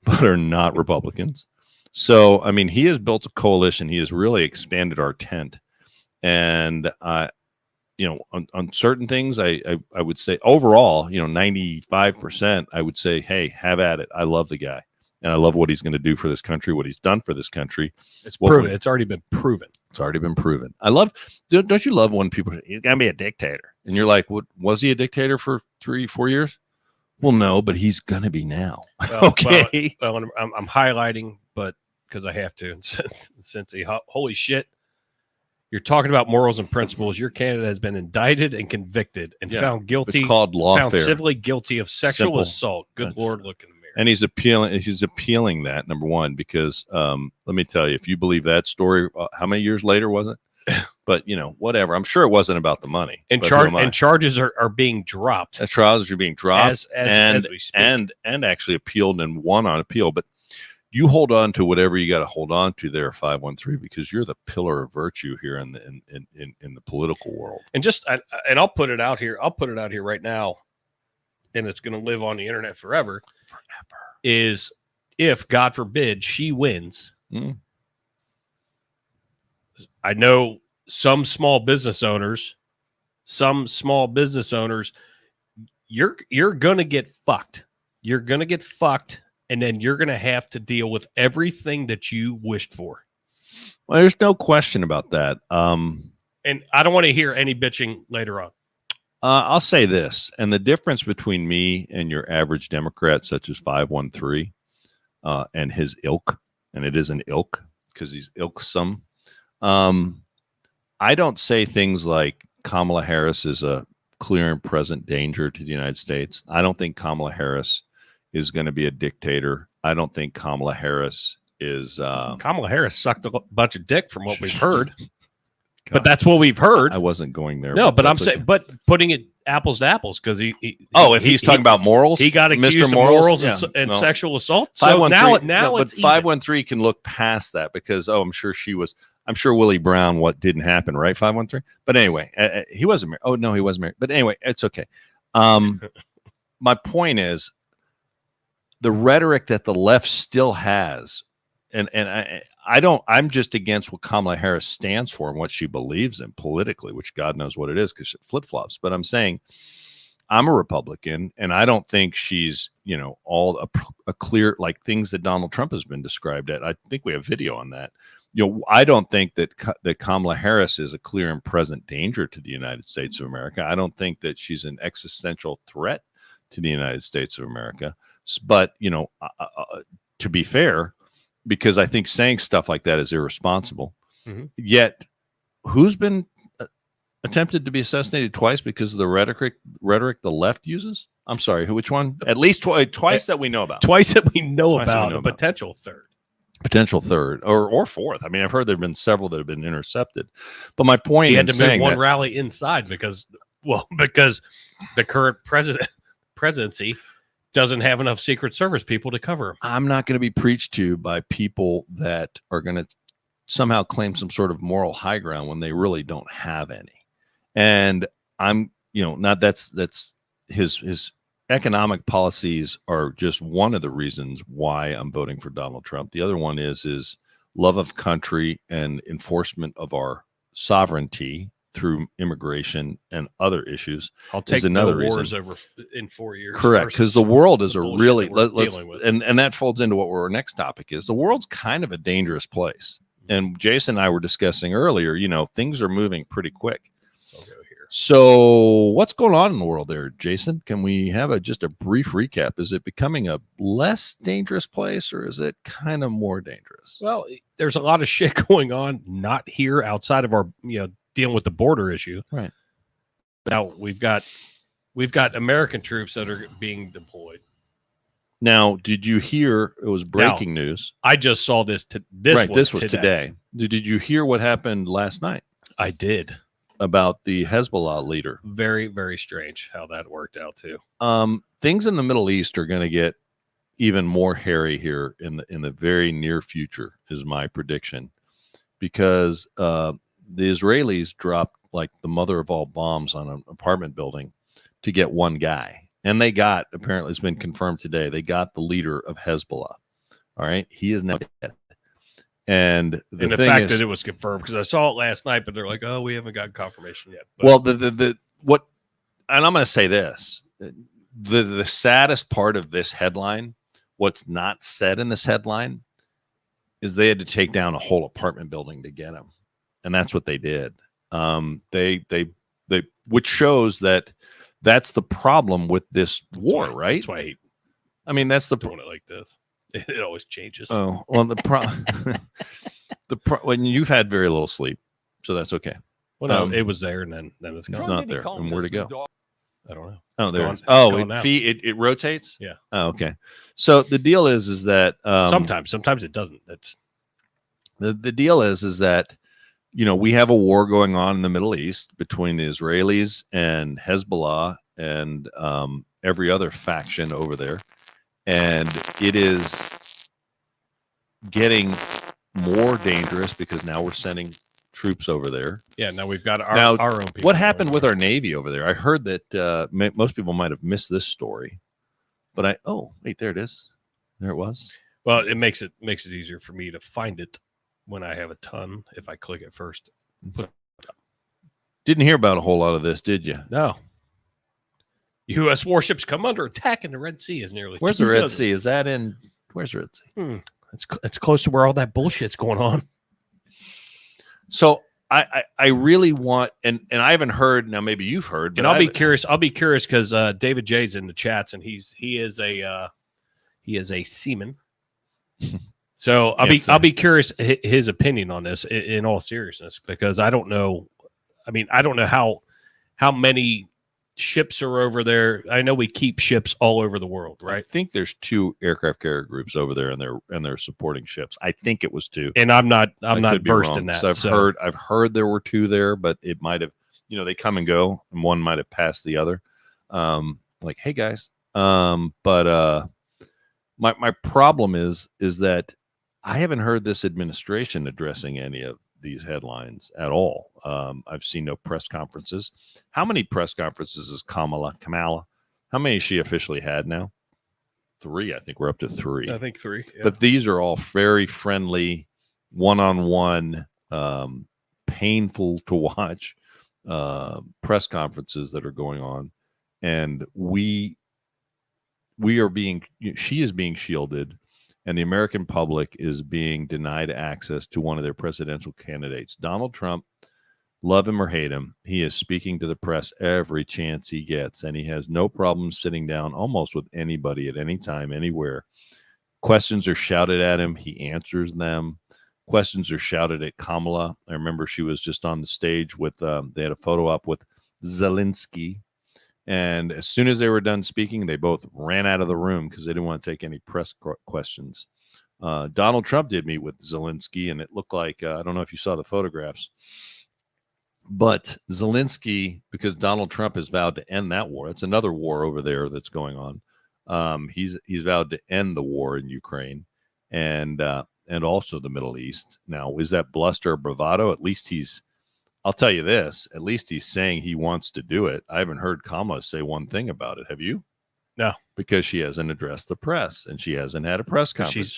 but are not Republicans. So, I mean, he has built a coalition. He has really expanded our tent. And, on certain things, I would say overall, 95%, I would say, hey, have at it. I love the guy. And I love what he's going to do for this country, what he's done for this country. It's proven. It's already been proven. It's already been proven. Don't you love when people say, he's going to be a dictator? And you're like, what, was he a dictator for 3-4 years? Well, no, but he's going to be now. Well, okay. Well, I'm highlighting, but because I have to, since holy shit, you're talking about morals and principles. Your candidate has been indicted and convicted and found guilty. It's called lawfare. Found civilly guilty of sexual assault. Good Lord, look in the mirror. And he's appealing that, number one, because let me tell you, if you believe that story, how many years later was it? But, whatever. I'm sure it wasn't about the money. And charges are being dropped. Charges are being dropped as we speak. And actually appealed and won on appeal. But you hold on to whatever you got to hold on to there, 513, because you're the pillar of virtue here in the political world. And I'll put it out here. I'll put it out here right now, and it's going to live on the internet forever. Is if, God forbid, she wins. I know some small business owners, you're going to get fucked. You're going to get fucked. And then you're going to have to deal with everything that you wished for. Well, there's no question about that. And I don't want to hear any bitching later on. I'll say this. And the difference between me and your average Democrat, such as 513, and his ilk, and it is an ilk because he's ilksome. I don't say things like Kamala Harris is a clear and present danger to the United States. I don't think Kamala Harris is going to be a dictator. I don't think Kamala Harris is... Kamala Harris sucked a bunch of dick from what we've heard. But that's what we've heard. I wasn't going there. No, but I'm saying, but putting it apples to apples, because if he's talking about morals, he got accused of morals and sexual assault. So now it's 513 can look past that because I'm sure she was I'm sure Willie Brown, what didn't happen, right? 513. But anyway, he wasn't married. Oh no, he wasn't married. But anyway, it's okay. My point is the rhetoric that the left still has, and I'm just against what Kamala Harris stands for and what she believes in politically, which God knows what it is because she flip-flops. But I'm saying I'm a Republican, and I don't think she's, all a clear, like things that Donald Trump has been described at. I think we have video on that. I don't think that Kamala Harris is a clear and present danger to the United States of America. I don't think that she's an existential threat to the United States of America. But, to be fair, because I think saying stuff like that is irresponsible. Mm-hmm. Yet, who's been attempted to be assassinated twice because of the rhetoric the left uses? I'm sorry, which one? At least twice that we know about. Twice that we know about. A potential third. Potential third or fourth. I mean, I've heard there have been several that have been intercepted. But my point he had to move one rally inside because the current presidency doesn't have enough Secret Service people to cover him. I'm not going to be preached to by people that are going to somehow claim some sort of moral high ground when they really don't have any. And I'm, not that's his economic policies are just one of the reasons why I'm voting for Donald Trump. The other one is love of country and enforcement of our sovereignty through immigration and other issues. I'll take another wars over in 4 years. Correct, because the world is a really and that folds into what our next topic is. The world's kind of a dangerous place, and Jason and I were discussing earlier. Things are moving pretty quick. So what's going on in the world there, Jason? Can we have just a brief recap? Is it becoming a less dangerous place, or is it kind of more dangerous? Well, there's a lot of shit going on, not here outside of our, dealing with the border issue. Right. Now we've got American troops that are being deployed. Now, did you hear? It was breaking news. I just saw this. This was today. Did you hear what happened last night? I did. About the Hezbollah leader. Very, very strange how that worked out too. Things in the Middle East are going to get even more hairy here in the very near future, is my prediction, because the Israelis dropped like the mother of all bombs on an apartment building to get one guy, and they got, apparently it's been confirmed today, they got the leader of Hezbollah. All right, he is now dead. And the fact that it was confirmed, because I saw it last night, but they're like, "Oh, we haven't got confirmation yet." But, well, what, and I'm going to say this: the saddest part of this headline, what's not said in this headline, is they had to take down a whole apartment building to get him, and that's what they did. They which shows that's the problem with this war, right? That's why I mean, that's the doing it like this. It always changes. Oh, well, when you've had very little sleep, so that's okay. Well, no, it was there, and then it's gone. It's not there. And where'd it go? I don't know. Oh, there it is. Oh, it rotates? Yeah. Oh, okay. So the deal is that sometimes it doesn't. That's the deal is that we have a war going on in the Middle East between the Israelis and Hezbollah and every other faction over there. And it is getting more dangerous because now we're sending troops over there. Yeah, now we've got our own people. What happened with our Navy over there? I heard that most people might have missed this story. But wait, there it is. There it was. Well, it makes it easier for me to find it when I have a ton, if I click it first. Didn't hear about a whole lot of this, did you? No. U.S. warships come under attack in the Red Sea is nearly. Where's the Red Sea? Is that in? Where's the Red Sea? It's close to where all that bullshit's going on. So I really want, and I haven't heard. Now maybe you've heard, but and I'll be curious. I'll be curious because David J's in the chats, and he is a seaman. So I'll be curious his opinion on this in all seriousness, because I don't know. I mean, I don't know how many ships are over there. I know we keep ships all over the world, right? I think there's 2 aircraft carrier groups over there, and they're supporting ships. I think it was 2, and I'm not versed in that. So I've heard there were 2 there, but it might have, they come and go, and one might have passed the other. Like, hey guys, but my problem is that I haven't heard this administration addressing any of these headlines at all. I've seen no press conferences. How many press conferences is Kamala? How many has she officially had now? 3. I think we're up to 3. I think 3. Yeah. But these are all very friendly, one-on-one, painful to watch press conferences that are going on. And she is being shielded, and the American public is being denied access to one of their presidential candidates. Donald Trump, love him or hate him, he is speaking to the press every chance he gets, and he has no problem sitting down almost with anybody at any time, anywhere. Questions are shouted at him. He answers them. Questions are shouted at Kamala. I remember she was just on the stage with, they had a photo up with Zelensky. And as soon as they were done speaking, they both ran out of the room because they didn't want to take any press questions. Donald Trump did meet with Zelensky, and it looked like, I don't know if you saw the photographs, but Zelensky, because Donald Trump has vowed to end that war. It's another war over there that's going on. He's vowed to end the war in Ukraine and also the Middle East. Now, is that bluster or bravado? At least I'll tell you this, at least he's saying he wants to do it. I haven't heard Kamala say one thing about it. Have you? No. Because she hasn't addressed the press, and she hasn't had a press conference.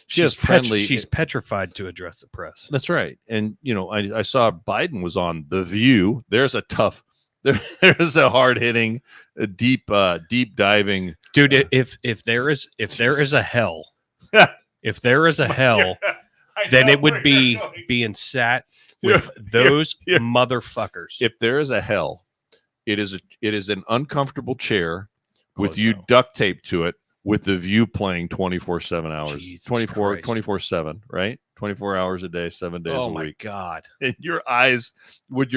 She's petrified to address the press. That's right. And, I saw Biden was on The View. There's a hard-hitting, deep diving. Dude, if there is a hell, if there is a hell, then it would be being sat with those motherfuckers. If there is a hell, it is an uncomfortable chair with you duct taped to it, with The View playing 24/7 hours, Jesus 24/7, right? 24 hours a day, 7 days a week. Oh my God! And your eyes would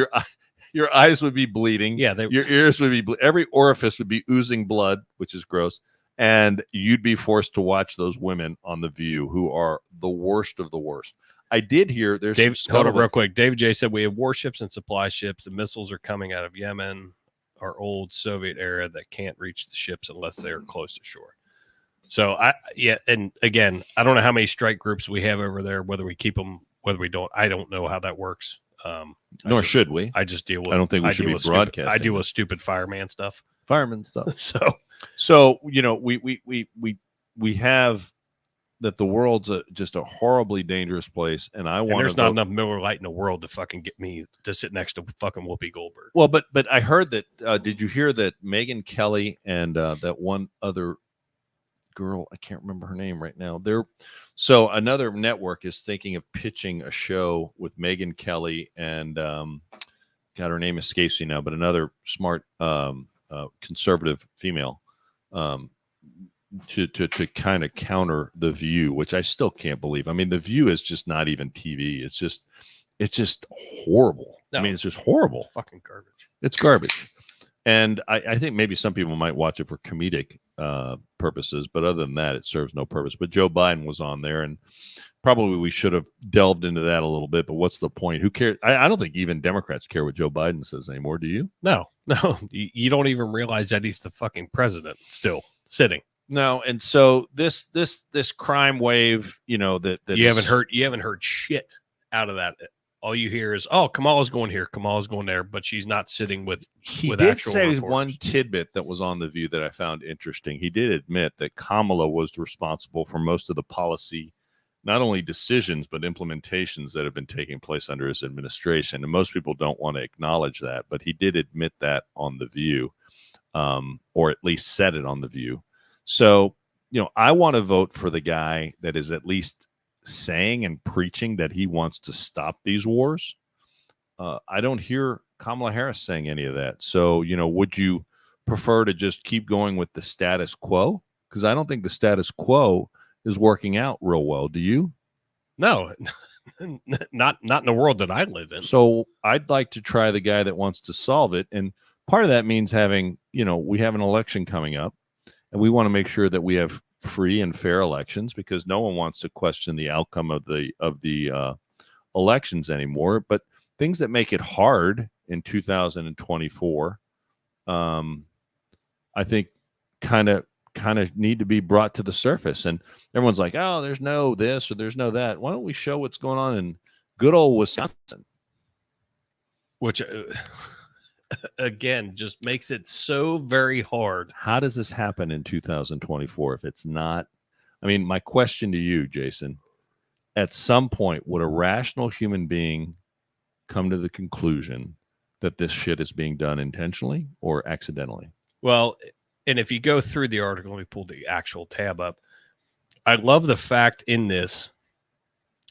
be bleeding. Yeah, your ears would be every orifice would be oozing blood, which is gross. And you'd be forced to watch those women on The View, who are the worst of the worst. I did hear there's hold on real quick. David J said we have warships and supply ships. The missiles are coming out of Yemen, our old Soviet era, that can't reach the ships unless they are close to shore. So and again, I don't know how many strike groups we have over there, whether we keep them, whether we don't. I don't know how that works. Nor should we. I just deal with. I don't think we should be broadcasting. I deal with stupid fireman stuff. So we have that the world's just a horribly dangerous place, and there's not enough Miller Lite in the world to fucking get me to sit next to fucking Whoopi Goldberg. Well, but I heard that. Did you hear that Megyn Kelly and that one other girl, I can't remember her name right now. So another network is thinking of pitching a show with Megyn Kelly and God, her name escapes me now, but another smart conservative female to kind of counter The View, which I still can't believe. I mean, The View is just not even TV. It's just horrible. No, I mean, it's just horrible. Fucking garbage. It's garbage. And I think maybe some people might watch it for comedic purposes, but other than that, it serves no purpose. But Joe Biden was on there, and probably we should have delved into that a little bit. But what's the point? Who cares? I don't think even Democrats care what Joe Biden says anymore. Do you? No. You don't even realize that he's the fucking president still sitting. No, and so this crime wave, that you haven't heard shit out of that. All you hear is, "Oh, Kamala's going here, Kamala's going there," but she's not sitting with. He did say reporters. One tidbit that was on The View that I found interesting. He did admit that Kamala was responsible for most of the policy, not only decisions but implementations that have been taking place under his administration. And most people don't want to acknowledge that, but he did admit that on The View, or at least said it on The View. So, I want to vote for the guy that is at least saying and preaching that he wants to stop these wars. I don't hear Kamala Harris saying any of that. So, would you prefer to just keep going with the status quo? Because I don't think the status quo is working out real well. Do you? No, not in the world that I live in. So I'd like to try the guy that wants to solve it. And part of that means having, we have an election coming up, and we want to make sure that we have free and fair elections, because no one wants to question the outcome of the elections anymore. But things that make it hard in 2024, I think kind of need to be brought to the surface. And everyone's like, "Oh, there's no this or there's no that." Why don't we show what's going on in good old Wisconsin. Which, again, just makes it so very hard. How does this happen in 2024 if it's not? I mean, my question to you, Jason, at some point, would a rational human being come to the conclusion that this shit is being done intentionally or accidentally? Well, and if you go through the article, let me pull the actual tab up. I love the fact in this,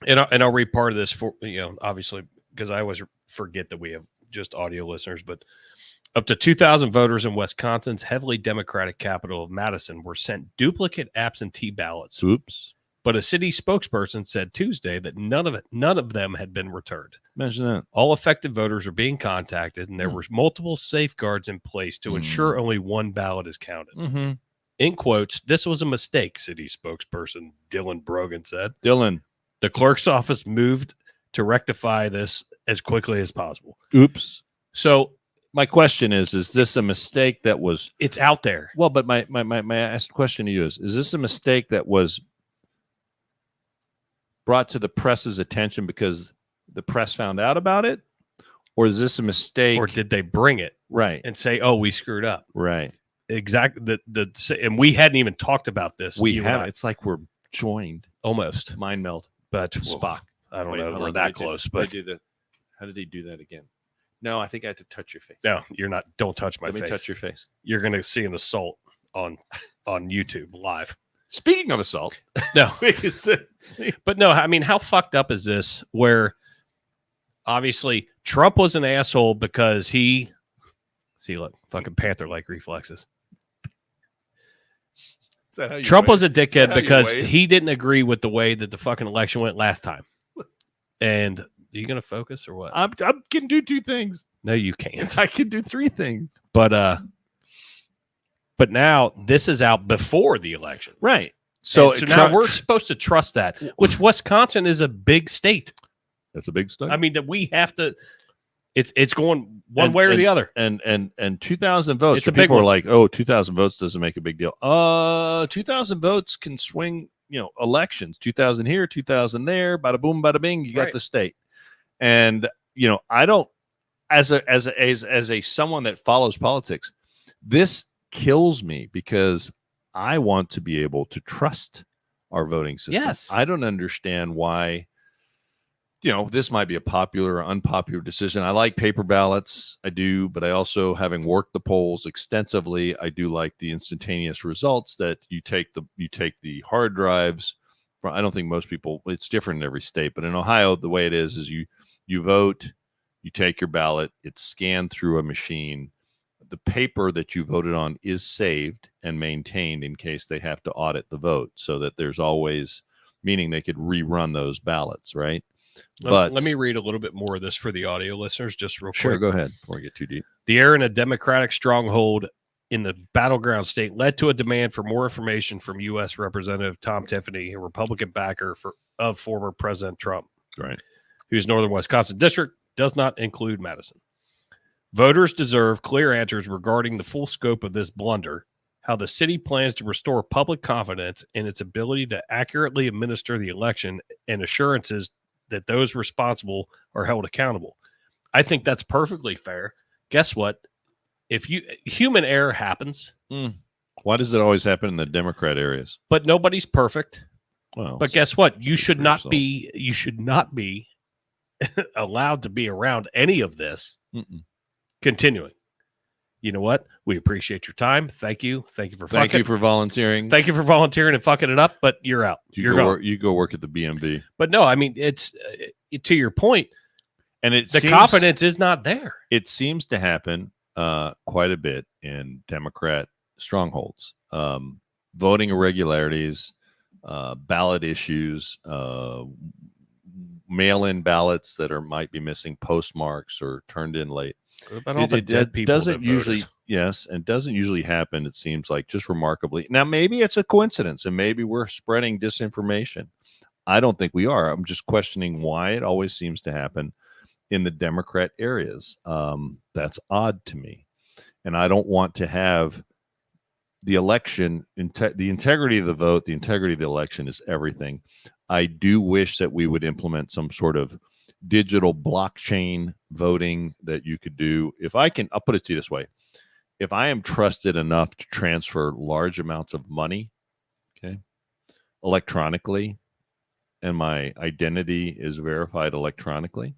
and I'll read part of this for, obviously, because I always forget that we have just audio listeners, but up to 2,000 voters in Wisconsin's heavily Democratic capital of Madison were sent duplicate absentee ballots. Oops. But a city spokesperson said Tuesday that none of them had been returned. Imagine that. All affected voters are being contacted, and there were multiple safeguards in place to ensure only one ballot is counted. Mm-hmm. In quotes, this was a mistake, city spokesperson Dylan Brogan said. Dylan. The clerk's office moved to rectify this as quickly as possible. Oops. So my question is this a mistake that was... It's out there. Well, but my question to you is this a mistake that was brought to the press's attention because the press found out about it? Or is this a mistake? Or did they bring it right and say, oh, we screwed up? Right. Exactly. And we hadn't even talked about this. We have. It's like we're joined. Almost. Mind meld. But Spock. I don't know. We're that close. But how did he do that again? No, I think I had to touch your face. No, you're not. Don't touch my face. Let me touch your face. You're going to see an assault on YouTube live. Speaking of assault. No. But no, I mean, how fucked up is this where obviously Trump was an asshole because he... See, look, fucking Panther-like reflexes. Trump was a dickhead because he didn't agree with the way that the fucking election went last time. And are you going to focus or what? I can do two things. No, you can't. I can do three things. But now this is out before the election. Right. So now we're supposed to trust that, which Wisconsin is a big state. That's a big state. I mean, that we have to... It's going one way or the other. And 2,000 votes. It's a big people one. are like, oh, 2,000 votes doesn't make a big deal. 2,000 votes can swing, elections. 2,000 here, 2,000 there, bada boom, bada bing, you got the state. And, I don't, as a someone that follows politics, this kills me because I want to be able to trust our voting system. Yes. I don't understand why. This might be a popular or unpopular decision. I like paper ballots. I do, but I also, having worked the polls extensively, I do like the instantaneous results that you take the hard drives. I don't think most people, it's different in every state, but in Ohio, the way it is you vote, you take your ballot, it's scanned through a machine. The paper that you voted on is saved and maintained in case they have to audit the vote, so that there's always, meaning they could rerun those ballots, right? But let me read a little bit more of this for the audio listeners, just real quick. Sure, go ahead before I get too deep. The air in a Democratic stronghold in the battleground state led to a demand for more information from U.S. Representative Tom Tiffany, a Republican backer of former President Trump, right, whose northern Wisconsin district does not include Madison. Voters deserve clear answers regarding the full scope of this blunder, how the city plans to restore public confidence in its ability to accurately administer the election, and assurances that those responsible are held accountable. I think that's perfectly fair. Guess what? If human error happens. Why does it always happen in the Democrat areas? But nobody's perfect. Well, but guess what? You should not be allowed to be around any of this. Continuing. You know what? We appreciate your time. Thank you. Thank you for volunteering. Thank you for volunteering and fucking it up, but you're out. You're gone. You go work at the BMV. But no, I mean, it's to your point, and the confidence is not there. It seems to happen quite a bit in Democrat strongholds. Voting irregularities, ballot issues, mail-in ballots that might be missing postmarks or turned in late. What about all the dead people doesn't usually doesn't usually happen, it seems like, just remarkably. Now, maybe it's a coincidence and maybe we're spreading disinformation. I don't think we are. I'm just questioning why it always seems to happen in the Democrat areas. That's odd to me. And I don't want to have the election, the integrity of the vote, the integrity of the election is everything. I do wish that we would implement some sort of digital blockchain voting that you could do. I'll put it to you this way. If I am trusted enough to transfer large amounts of money, okay, electronically, and my identity is verified electronically,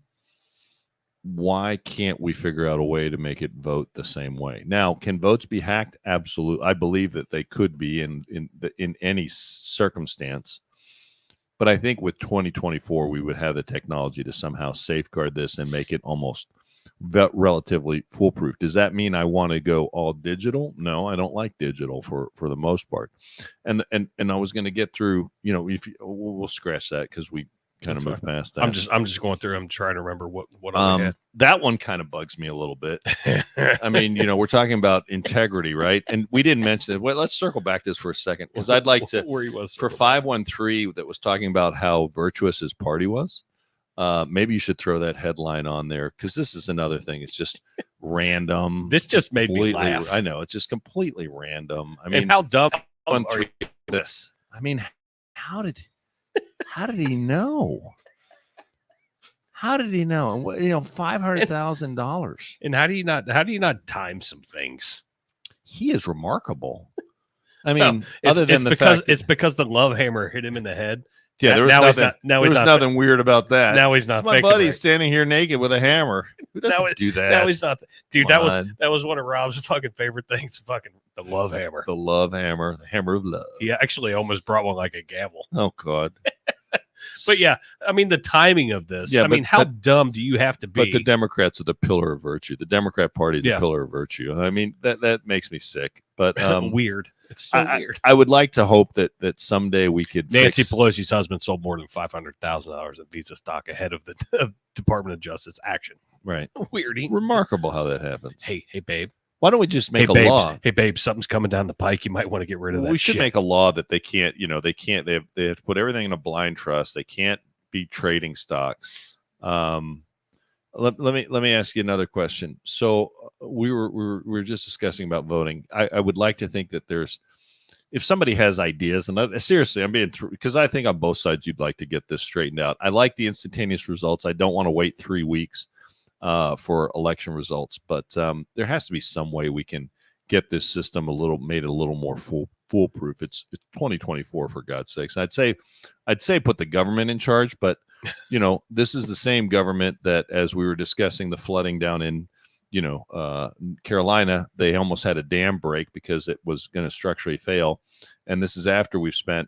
why can't we figure out a way to make it vote the same way? Now, can votes be hacked? Absolutely. I believe that they could be in any circumstance. But I think with 2024, we would have the technology to somehow safeguard this and make it almost relatively foolproof. Does that mean I want to go all digital? No, I don't like digital for the most part. And I was going to get through, we'll scratch that because we kind of move past that. I'm just going through. I'm trying to remember what I had. That one kind of bugs me a little bit. I mean, we're talking about integrity, right? And we didn't mention it. Well, let's circle back to this for a second because I'd like to where he was for 513 that was talking about how virtuous his party was. Maybe you should throw that headline on there because this is another thing. It's just random. This just made me laugh. I know it's just completely random. I mean, and how dumb are this? I mean, how did he know? How did he know? $500,000. And how do you not time some things? He is remarkable. I mean, it's because the love hammer hit him in the head. Yeah, there was nothing weird about that. Now he's not. My buddy's standing here naked with a hammer. Who doesn't do that? Now he's not. Dude, that was one of Rob's fucking favorite things. Fucking the love hammer. The love hammer. The hammer of love. He actually almost brought one like a gavel. Oh God. But yeah, I mean the timing of this. Yeah, I mean, how dumb do you have to be? But the Democrats are the pillar of virtue. The Democrat Party is the pillar of virtue. I mean, that makes me sick. But weird. It's so weird. I would like to hope that someday we could. Nancy Pelosi's husband sold more than $500,000 of Visa stock ahead of the Department of Justice action. Right. Weird. Remarkable how that happens. Hey, babe. Why don't we just make a law? Hey, babe, something's coming down the pike. You might want to get rid of that. We should make a law that they can't. They have to put everything in a blind trust. They can't be trading stocks. Let me ask you another question. So we were just discussing about voting. I would like to think that if somebody has ideas, and seriously, I'm being through because I think on both sides you'd like to get this straightened out. I like the instantaneous results. I don't want to wait 3 weeks for election results, but there has to be some way we can get this system made a little more foolproof. It's 2024 for God's sakes. I'd say put the government in charge, but this is the same government that, as we were discussing the flooding down in Carolina, they almost had a dam break because it was going to structurally fail. And this is after we've spent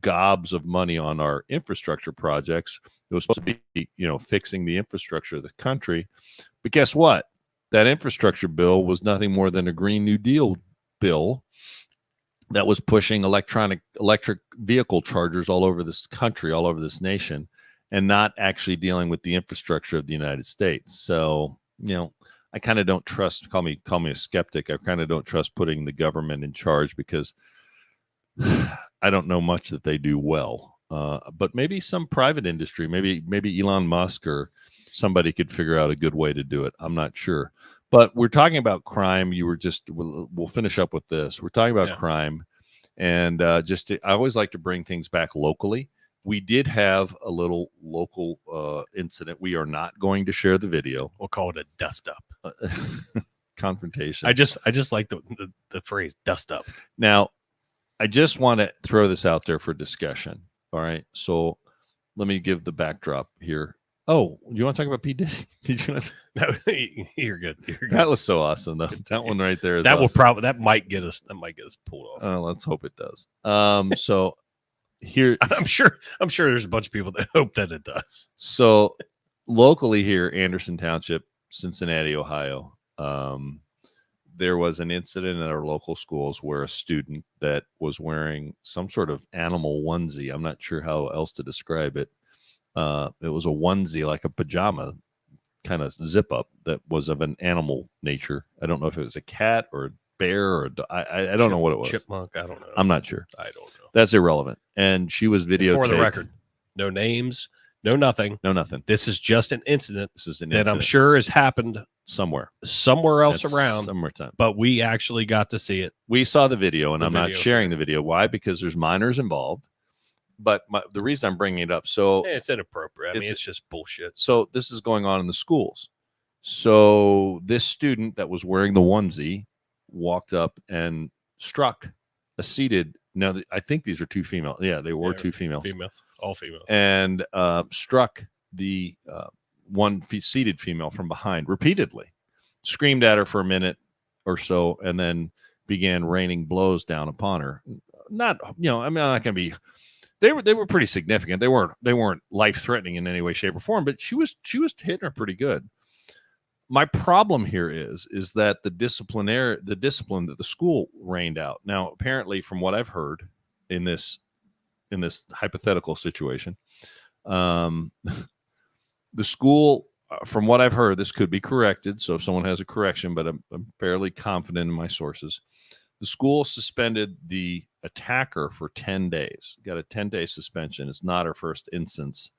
gobs of money on our infrastructure projects. It was supposed to be, fixing the infrastructure of the country. But guess what? That infrastructure bill was nothing more than a Green New Deal bill that was pushing electric vehicle chargers all over this country, all over this nation, and not actually dealing with the infrastructure of the United States. So, I kind of don't trust, call me a skeptic. I kind of don't trust putting the government in charge because I don't know much that they do well. But maybe some private industry, maybe Elon Musk or somebody could figure out a good way to do it. I'm not sure. But we're talking about crime. We'll finish up with this. We're talking about crime. And I always like to bring things back locally. We did have a little local incident. We are not going to share the video. We'll call it a dust up. Confrontation. I just like the phrase dust up. Now, I just want to throw this out there for discussion. All right. So let me give the backdrop here. Oh, you want to talk about P. Diddy? No, you're good. That was so awesome, though. That one right there is that awesome. that might get us pulled off. Let's hope it does. So here, I'm sure there's a bunch of people that hope that it does. So locally here, Anderson Township, Cincinnati, Ohio, there was an incident at our local schools where a student that was wearing some sort of animal onesie. I'm not sure how else to describe it. It was a onesie, like a pajama kind of zip up that was of an animal nature. I don't know if it was a cat or a bear or I don't know what it was. Chipmunk. I don't know. I'm not sure. I don't know. That's irrelevant. And she was videotaped. For the record, no names, no nothing. No nothing. This is just an incident. This is an that incident I'm sure has happened somewhere else around. Summertime. But we actually got to see it. We saw the video, and I'm not sharing the video. Why? Because there's minors involved. But the reason I'm bringing it up, so it's inappropriate. I mean, it's just bullshit. So this is going on in the schools. So this student that was wearing the onesie walked up and struck a seated. Now, I think these are two females. Yeah, they were two females. Females, all females. And struck the one seated female from behind repeatedly, screamed at her for a minute or so, and then began raining blows down upon her. Not, you know, I'm not going to be. They were pretty significant. They weren't life threatening in any way, shape, or form. But she was hitting her pretty good. My problem here is that the discipline that the school rained out. Now, apparently, from what I've heard in this hypothetical situation, the school, from what I've heard, this could be corrected. So if someone has a correction, but I'm fairly confident in my sources, the school suspended the attacker for 10 days. Got a 10-day suspension. It's not her first instance,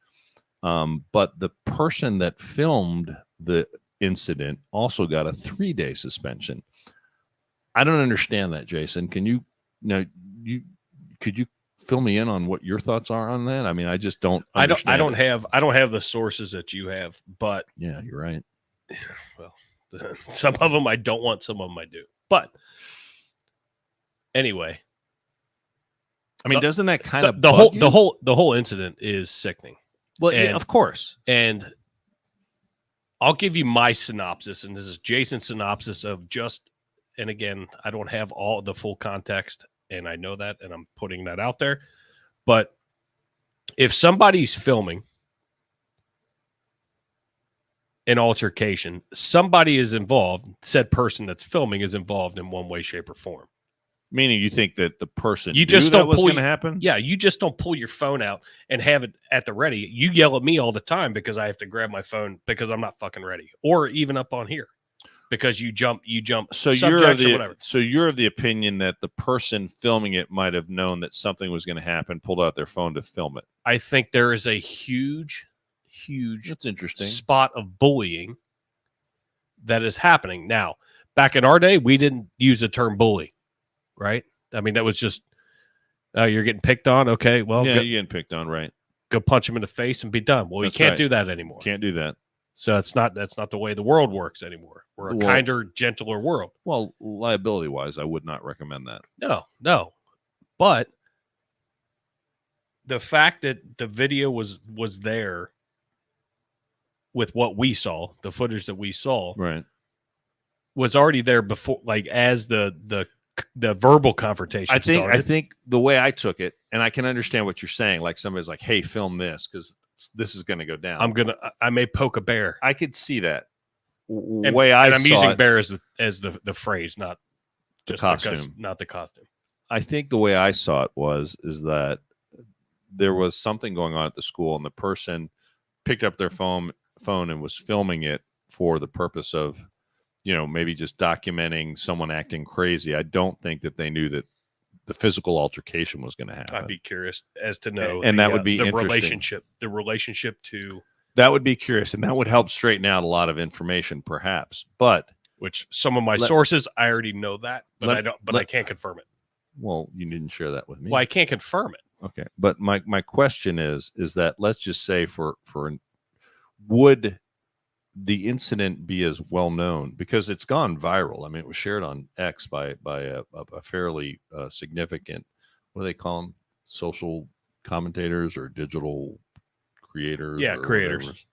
but the person that filmed the incident also got a 3-day suspension. I don't understand that, Jason. Could you fill me in on what your thoughts are on that? I mean, I just don't understand. I don't have the sources that you have, but yeah, you're right. Well, some of them I don't want, some of them I do. But anyway, I mean, doesn't that kind of the whole incident is sickening? Well, yeah, of course. And I'll give you my synopsis, and this is Jason's synopsis of just, and again, I don't have all the full context, and I know that, and I'm putting that out there. But if somebody's filming an altercation, somebody is involved, said person that's filming is involved in one way, shape, or form. Meaning you think that the person you just don't was going to happen? Yeah, you just don't pull your phone out and have it at the ready. You yell at me all the time because I have to grab my phone because I'm not fucking ready, or even up on here because you jump. So you're of the opinion that the person filming it might have known that something was going to happen, pulled out their phone to film it. I think there is a huge that's interesting spot of bullying that is happening now. Back in our day, we didn't use the term bully. Right? I mean, that was just, you're getting picked on. Okay, well, yeah, you're getting picked on, right? Go punch him in the face and be done. Well, you can't do that anymore. Can't do that. So that's not the way the world works anymore. We're a kinder, gentler world. Well, liability-wise, I would not recommend that. No. But the fact that the video was there with what we saw, the footage that we saw, right, was already there before, like as the verbal confrontation started. I think the way I took it, and I can understand what you're saying, like somebody's like, hey, film this because this is going to go down. I may poke a bear. I could see that. I'm using bear as the phrase, not the costume. Not the costume. I think the way I saw it is that there was something going on at the school, and the person picked up their phone and was filming it for the purpose of, maybe just documenting someone acting crazy. I don't think that they knew that the physical altercation was going to happen. I'd be curious as to know, and that would be the interesting. relationship to that would be curious, and that would help straighten out a lot of information, perhaps. But which some of my sources, I already know that, but I don't. But I can't confirm it. Well, you didn't share that with me. Well, I can't confirm it. Okay, but my question is that let's just say would the incident be as well known, because it's gone viral? I mean, it was shared on X by a fairly significant, what do they call them? Social commentators or digital creators? Yeah, creators.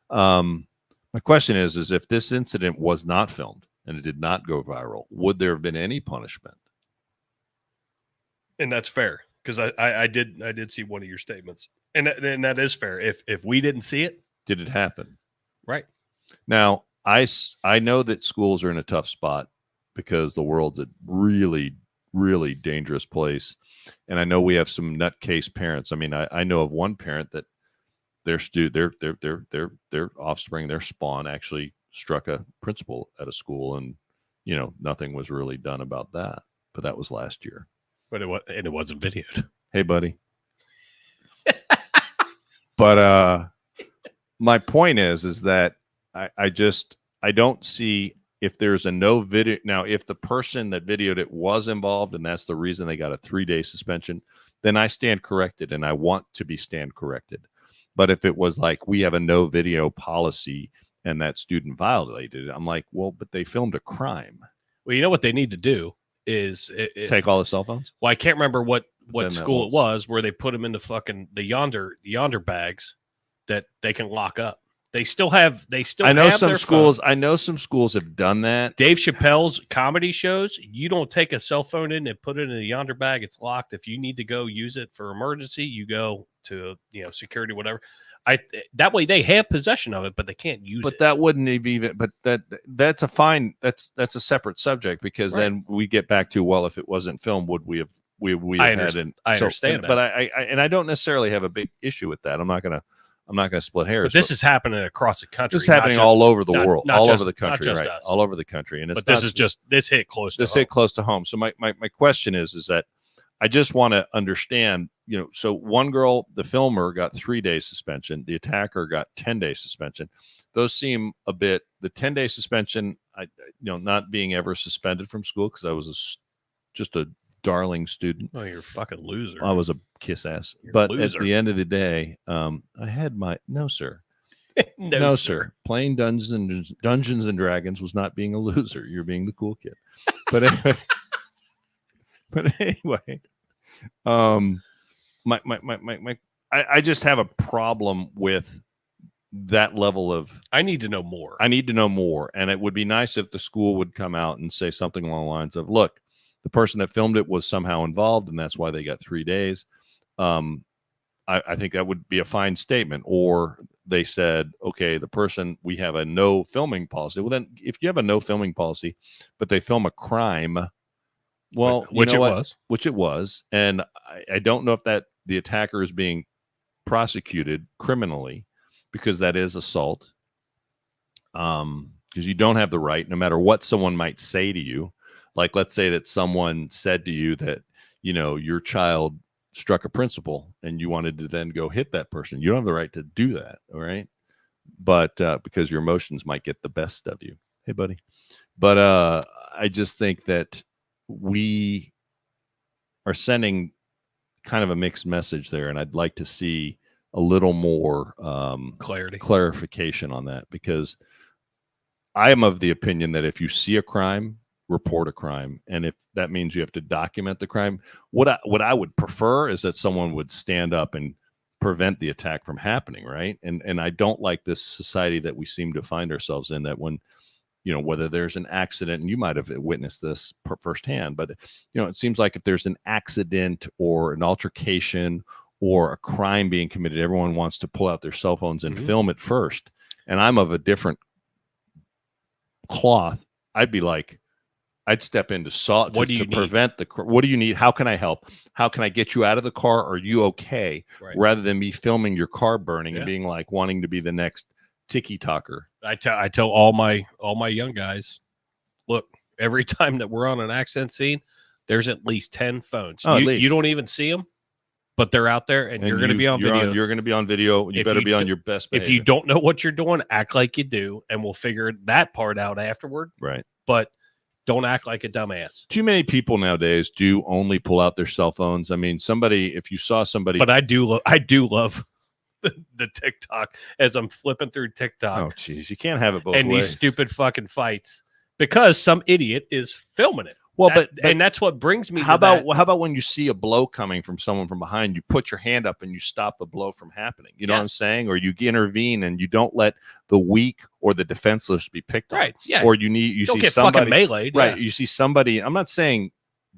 My question is if this incident was not filmed and it did not go viral, would there have been any punishment? And that's fair, because I did see one of your statements, and that is fair. If we didn't see it, did it happen? Right. Now, I know that schools are in a tough spot because the world's a really, really dangerous place. And I know we have some nutcase parents. I mean, I know of one parent that their offspring, their spawn actually struck a principal at a school, and nothing was really done about that. But that was last year. But it wasn't videoed. Hey, buddy. But my point is that I don't see, if there's a no video. Now, if the person that videoed it was involved and that's the reason they got a 3-day suspension, then I stand corrected, and I want to be stand corrected. But if it was like we have a no video policy and that student violated it, I'm like, well, but they filmed a crime. Well, you know what they need to do is take all the cell phones. Well, I can't remember what school it was where they put them into fucking the yonder bags that they can lock up. They still have. I know some schools. I know some schools have done that. Dave Chappelle's comedy shows. You don't take a cell phone in and put it in a yonder bag. It's locked. If you need to go use it for emergency, you go to security, whatever. That way they have possession of it, but they can't use it. But that wouldn't have even. But that's a fine. That's a separate subject because then we get back to, well, if it wasn't filmed, would we have? I understand that, but I don't necessarily have a big issue with that. I'm not gonna split hairs. But this is happening across the country. This is happening all over the world, all over the country, right? Us. All over the country. And this hit close. This hit close to home. So my question is that I just want to understand. So one girl, the filmer, got 3 days suspension. The attacker got 10 days suspension. Those seem a bit. The 10-day suspension, not being ever suspended from school because I was just a darling student. Oh, you're a fucking loser. I was a kiss ass. You're but at the end of the day, I had my no, sir. No, sir. Playing Dungeons and Dragons was not being a loser. You're being the cool kid. But anyway, I just have a problem with that level of. I need to know more. And it would be nice if the school would come out and say something along the lines of, look, the person that filmed it was somehow involved, and that's why they got 3 days. I think that would be a fine statement. Or they said, okay, we have a no filming policy. Well, then if you have a no filming policy, but they film a crime, well, which it was. And I don't know if the attacker is being prosecuted criminally because that is assault. Because you don't have the right, no matter what someone might say to you. Like, let's say that someone said to you that, your child struck a principal and you wanted to then go hit that person. You don't have the right to do that. All right. But because your emotions might get the best of you. Hey, buddy. But I just think that we are sending kind of a mixed message there. And I'd like to see a little more clarification on that, because I am of the opinion that if you see a crime, report a crime. And if that means you have to document the crime, what I would prefer is that someone would stand up and prevent the attack from happening. Right. And I don't like this society that we seem to find ourselves in, that when, whether there's an accident, and you might have witnessed this firsthand, but, it seems like if there's an accident or an altercation or a crime being committed, everyone wants to pull out their cell phones and film it first. And I'm of a different cloth. I'd be like, I'd step in to prevent the. What do you need? How can I help? How can I get you out of the car? Are you okay? Right. Rather than me filming your car burning and being like wanting to be the next tiki-talker. I tell all my young guys, look, every time that we're on an accident scene, there's at least 10 phones. You don't even see them, but they're out there, and you're going to be on video. You're going to be on video. You better be on your best behavior. If you don't know what you're doing, act like you do, and we'll figure that part out afterward. Right. But don't act like a dumbass. Too many people nowadays do only pull out their cell phones. I mean, if you saw somebody. But I do love the TikTok as I'm flipping through TikTok. Oh, geez. You can't have it both ways. And these stupid fucking fights because some idiot is filming it. Well, but that's what brings me. How about when you see a blow coming from someone from behind, you put your hand up and you stop the blow from happening? You know what I'm saying? Or you intervene and you don't let the weak or the defenseless be picked on. Right. Yeah. Or you don't see get somebody fucking meleeed. Right. Yeah. You see somebody. I'm not saying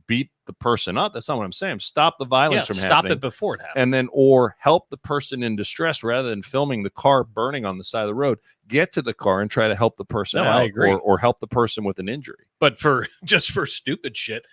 beat the person up. That's not what I'm saying. Stop the violence from stop happening. Stop it before it happens. And then, or help the person in distress rather than filming the car burning on the side of the road. Get to the car and try to help the person out. I agree. Or help the person with an injury. But for stupid shit,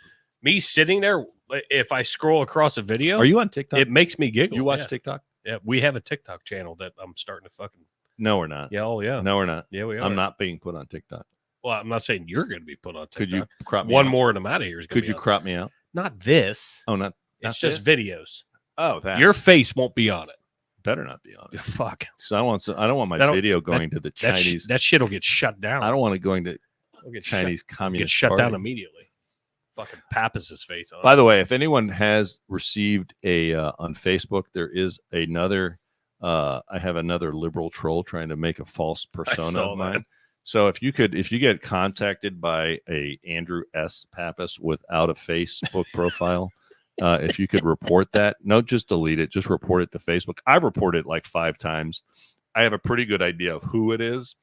me sitting there, if I scroll across a video. Are you on TikTok? It makes me giggle. You watch TikTok? Yeah, we have a TikTok channel that I'm starting to fucking. No, we're not. Yeah, oh yeah. No, we're not. Yeah, we are. I'm not being put on TikTok. Well, I'm not saying you're going to be put on TikTok. Could you crop me One out? more and I'm out of here. Could you crop me out? Not this. Oh, not It's this? just videos. Oh, that. Your face won't be on it. Better not be on it. Yeah, fuck. So I don't want my video going to the Chinese. That shit will get shut down. I don't want it going to Chinese communist. Get shut party. down immediately. fucking Pappas's face on. By the way, if anyone has received a on Facebook, there is another. I have another liberal troll trying to make a false persona of mine. That. So if you get contacted by a Andrew S. Pappas without a Facebook profile, if you could report that, no, just delete it, just report it to Facebook. I've reported it like 5 times. I have a pretty good idea of who it is.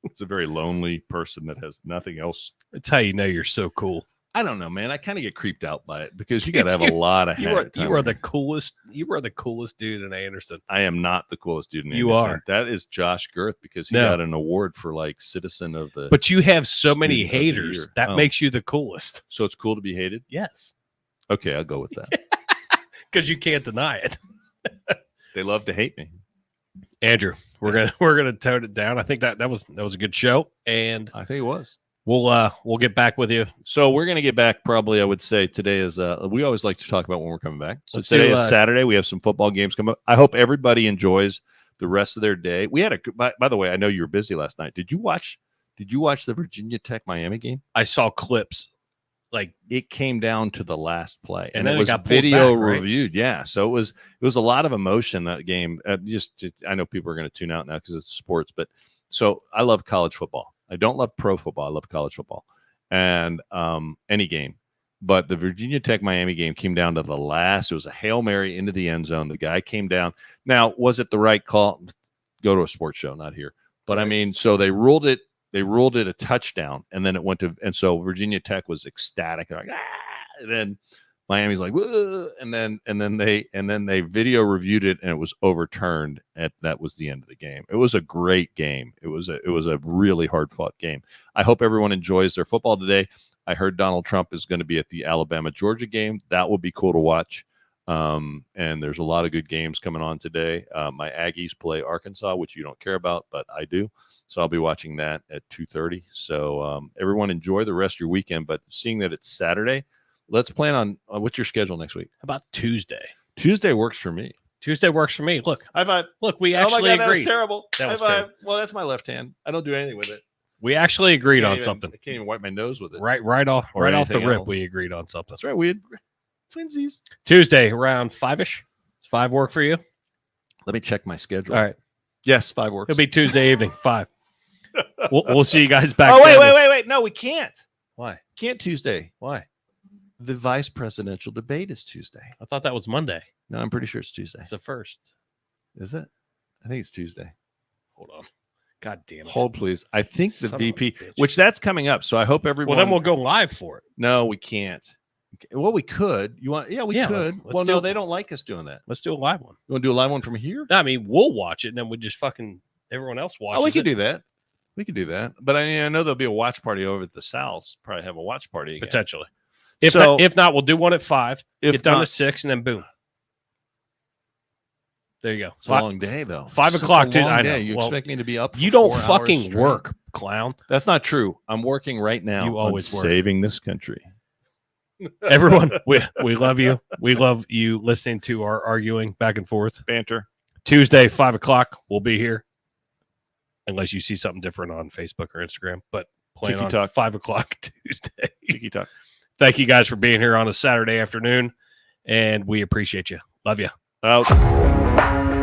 It's a very lonely person that has nothing else. That's how you know you're so cool. I don't know, man. I kind of get creeped out by it because you got to have a lot of. You are the coolest. You are the coolest dude in Anderson. I am not the coolest dude in Anderson. You are. That is Josh Girth because he got an award for like citizen of the. But you have so many haters that makes you the coolest. So it's cool to be hated. Yes. Okay, I'll go with that. Because you can't deny it. They love to hate me. Andrew, we're gonna tone it down. I think that was a good show, and I think it was. We'll get back with you. So we're going to get back probably, I would say today is, we always like to talk about when we're coming back. So Let's today is Saturday. We have some football games coming up. I hope everybody enjoys the rest of their day. We had by the way, I know you were busy last night. Did you watch the Virginia Tech Miami game? I saw clips. Like it came down to the last play and it then was got video back, right? reviewed. Yeah. So it was a lot of emotion that game. I know people are going to tune out now because it's sports, but so I love college football. I don't love pro football. I love college football. And any game, but the Virginia Tech Miami game came down to the last. It was a Hail Mary into the end zone. The guy came down. Now, was it the right call? Go to a sports show, not here. But I mean, so they ruled it a touchdown, and then it went to, and so Virginia Tech was ecstatic. They're like, ah! And then Miami's like, whoa! and then they video reviewed it, and it was overturned. That was the end of the game. It was a great game. It was a really hard fought game. I hope everyone enjoys their football today. I heard Donald Trump is going to be at the Alabama-Georgia game. That will be cool to watch. And there's a lot of good games coming on today. My Aggies play Arkansas, which you don't care about, but I do. So I'll be watching that at 2:30. So everyone enjoy the rest of your weekend. But seeing that it's Saturday, let's plan on what's your schedule next week? How about Tuesday? Tuesday works for me. Tuesday works for me. Look, high five. Look, we actually agreed. That was terrible. That was high five. terrible. Well, that's my left hand. I don't do anything with it. We actually agreed on something. I can't even wipe my nose with it. Right off the rip, else. we agreed on something. That's right. We had twinsies. Tuesday around 5ish. Does 5 work for you? Let me check my schedule. All right. Yes, 5 works. It'll be Tuesday evening, 5. We'll see you guys back. Oh, wait. No, we can't. Why? Can't Tuesday. Why? The vice presidential debate is Tuesday. I thought that was Monday. No, I'm pretty sure it's Tuesday. It's the first. Is it? I think it's Tuesday. Hold on. God damn it. Hold, please. I think the Son VP, of a bitch. which that's coming up. So I hope everyone. Well, then we'll go live for it. No, we can't. Well, we could. You want? Yeah, we could. let's Well, do no, it. they don't like us doing that. Let's do a live one. You want to do a live one from here? No, I mean, we'll watch it, and then we just fucking everyone else watches Oh, we could it. do that. We could do that. But I mean, I know there'll be a watch party over at the South. Probably have a watch party again. Potentially. So- If not, we'll do one at 5. If Get done not- at 6, and then boom. There you go. It's a long day, though. 5 It's o'clock, a dude. long I day. know. You Well, expect me to be up? You for don't 4 hours fucking straight? work, clown. That's not true. I'm working right now. You always on work. saving this country. Everyone, we love you. We love you listening to our arguing back and forth. Banter. Tuesday, 5 o'clock. We'll be here. Unless you see something different on Facebook or Instagram. But plan on Tiki-talk. 5 o'clock Tuesday. Tiki talk. Thank you guys for being here on a Saturday afternoon. And we appreciate you. Love you. Out.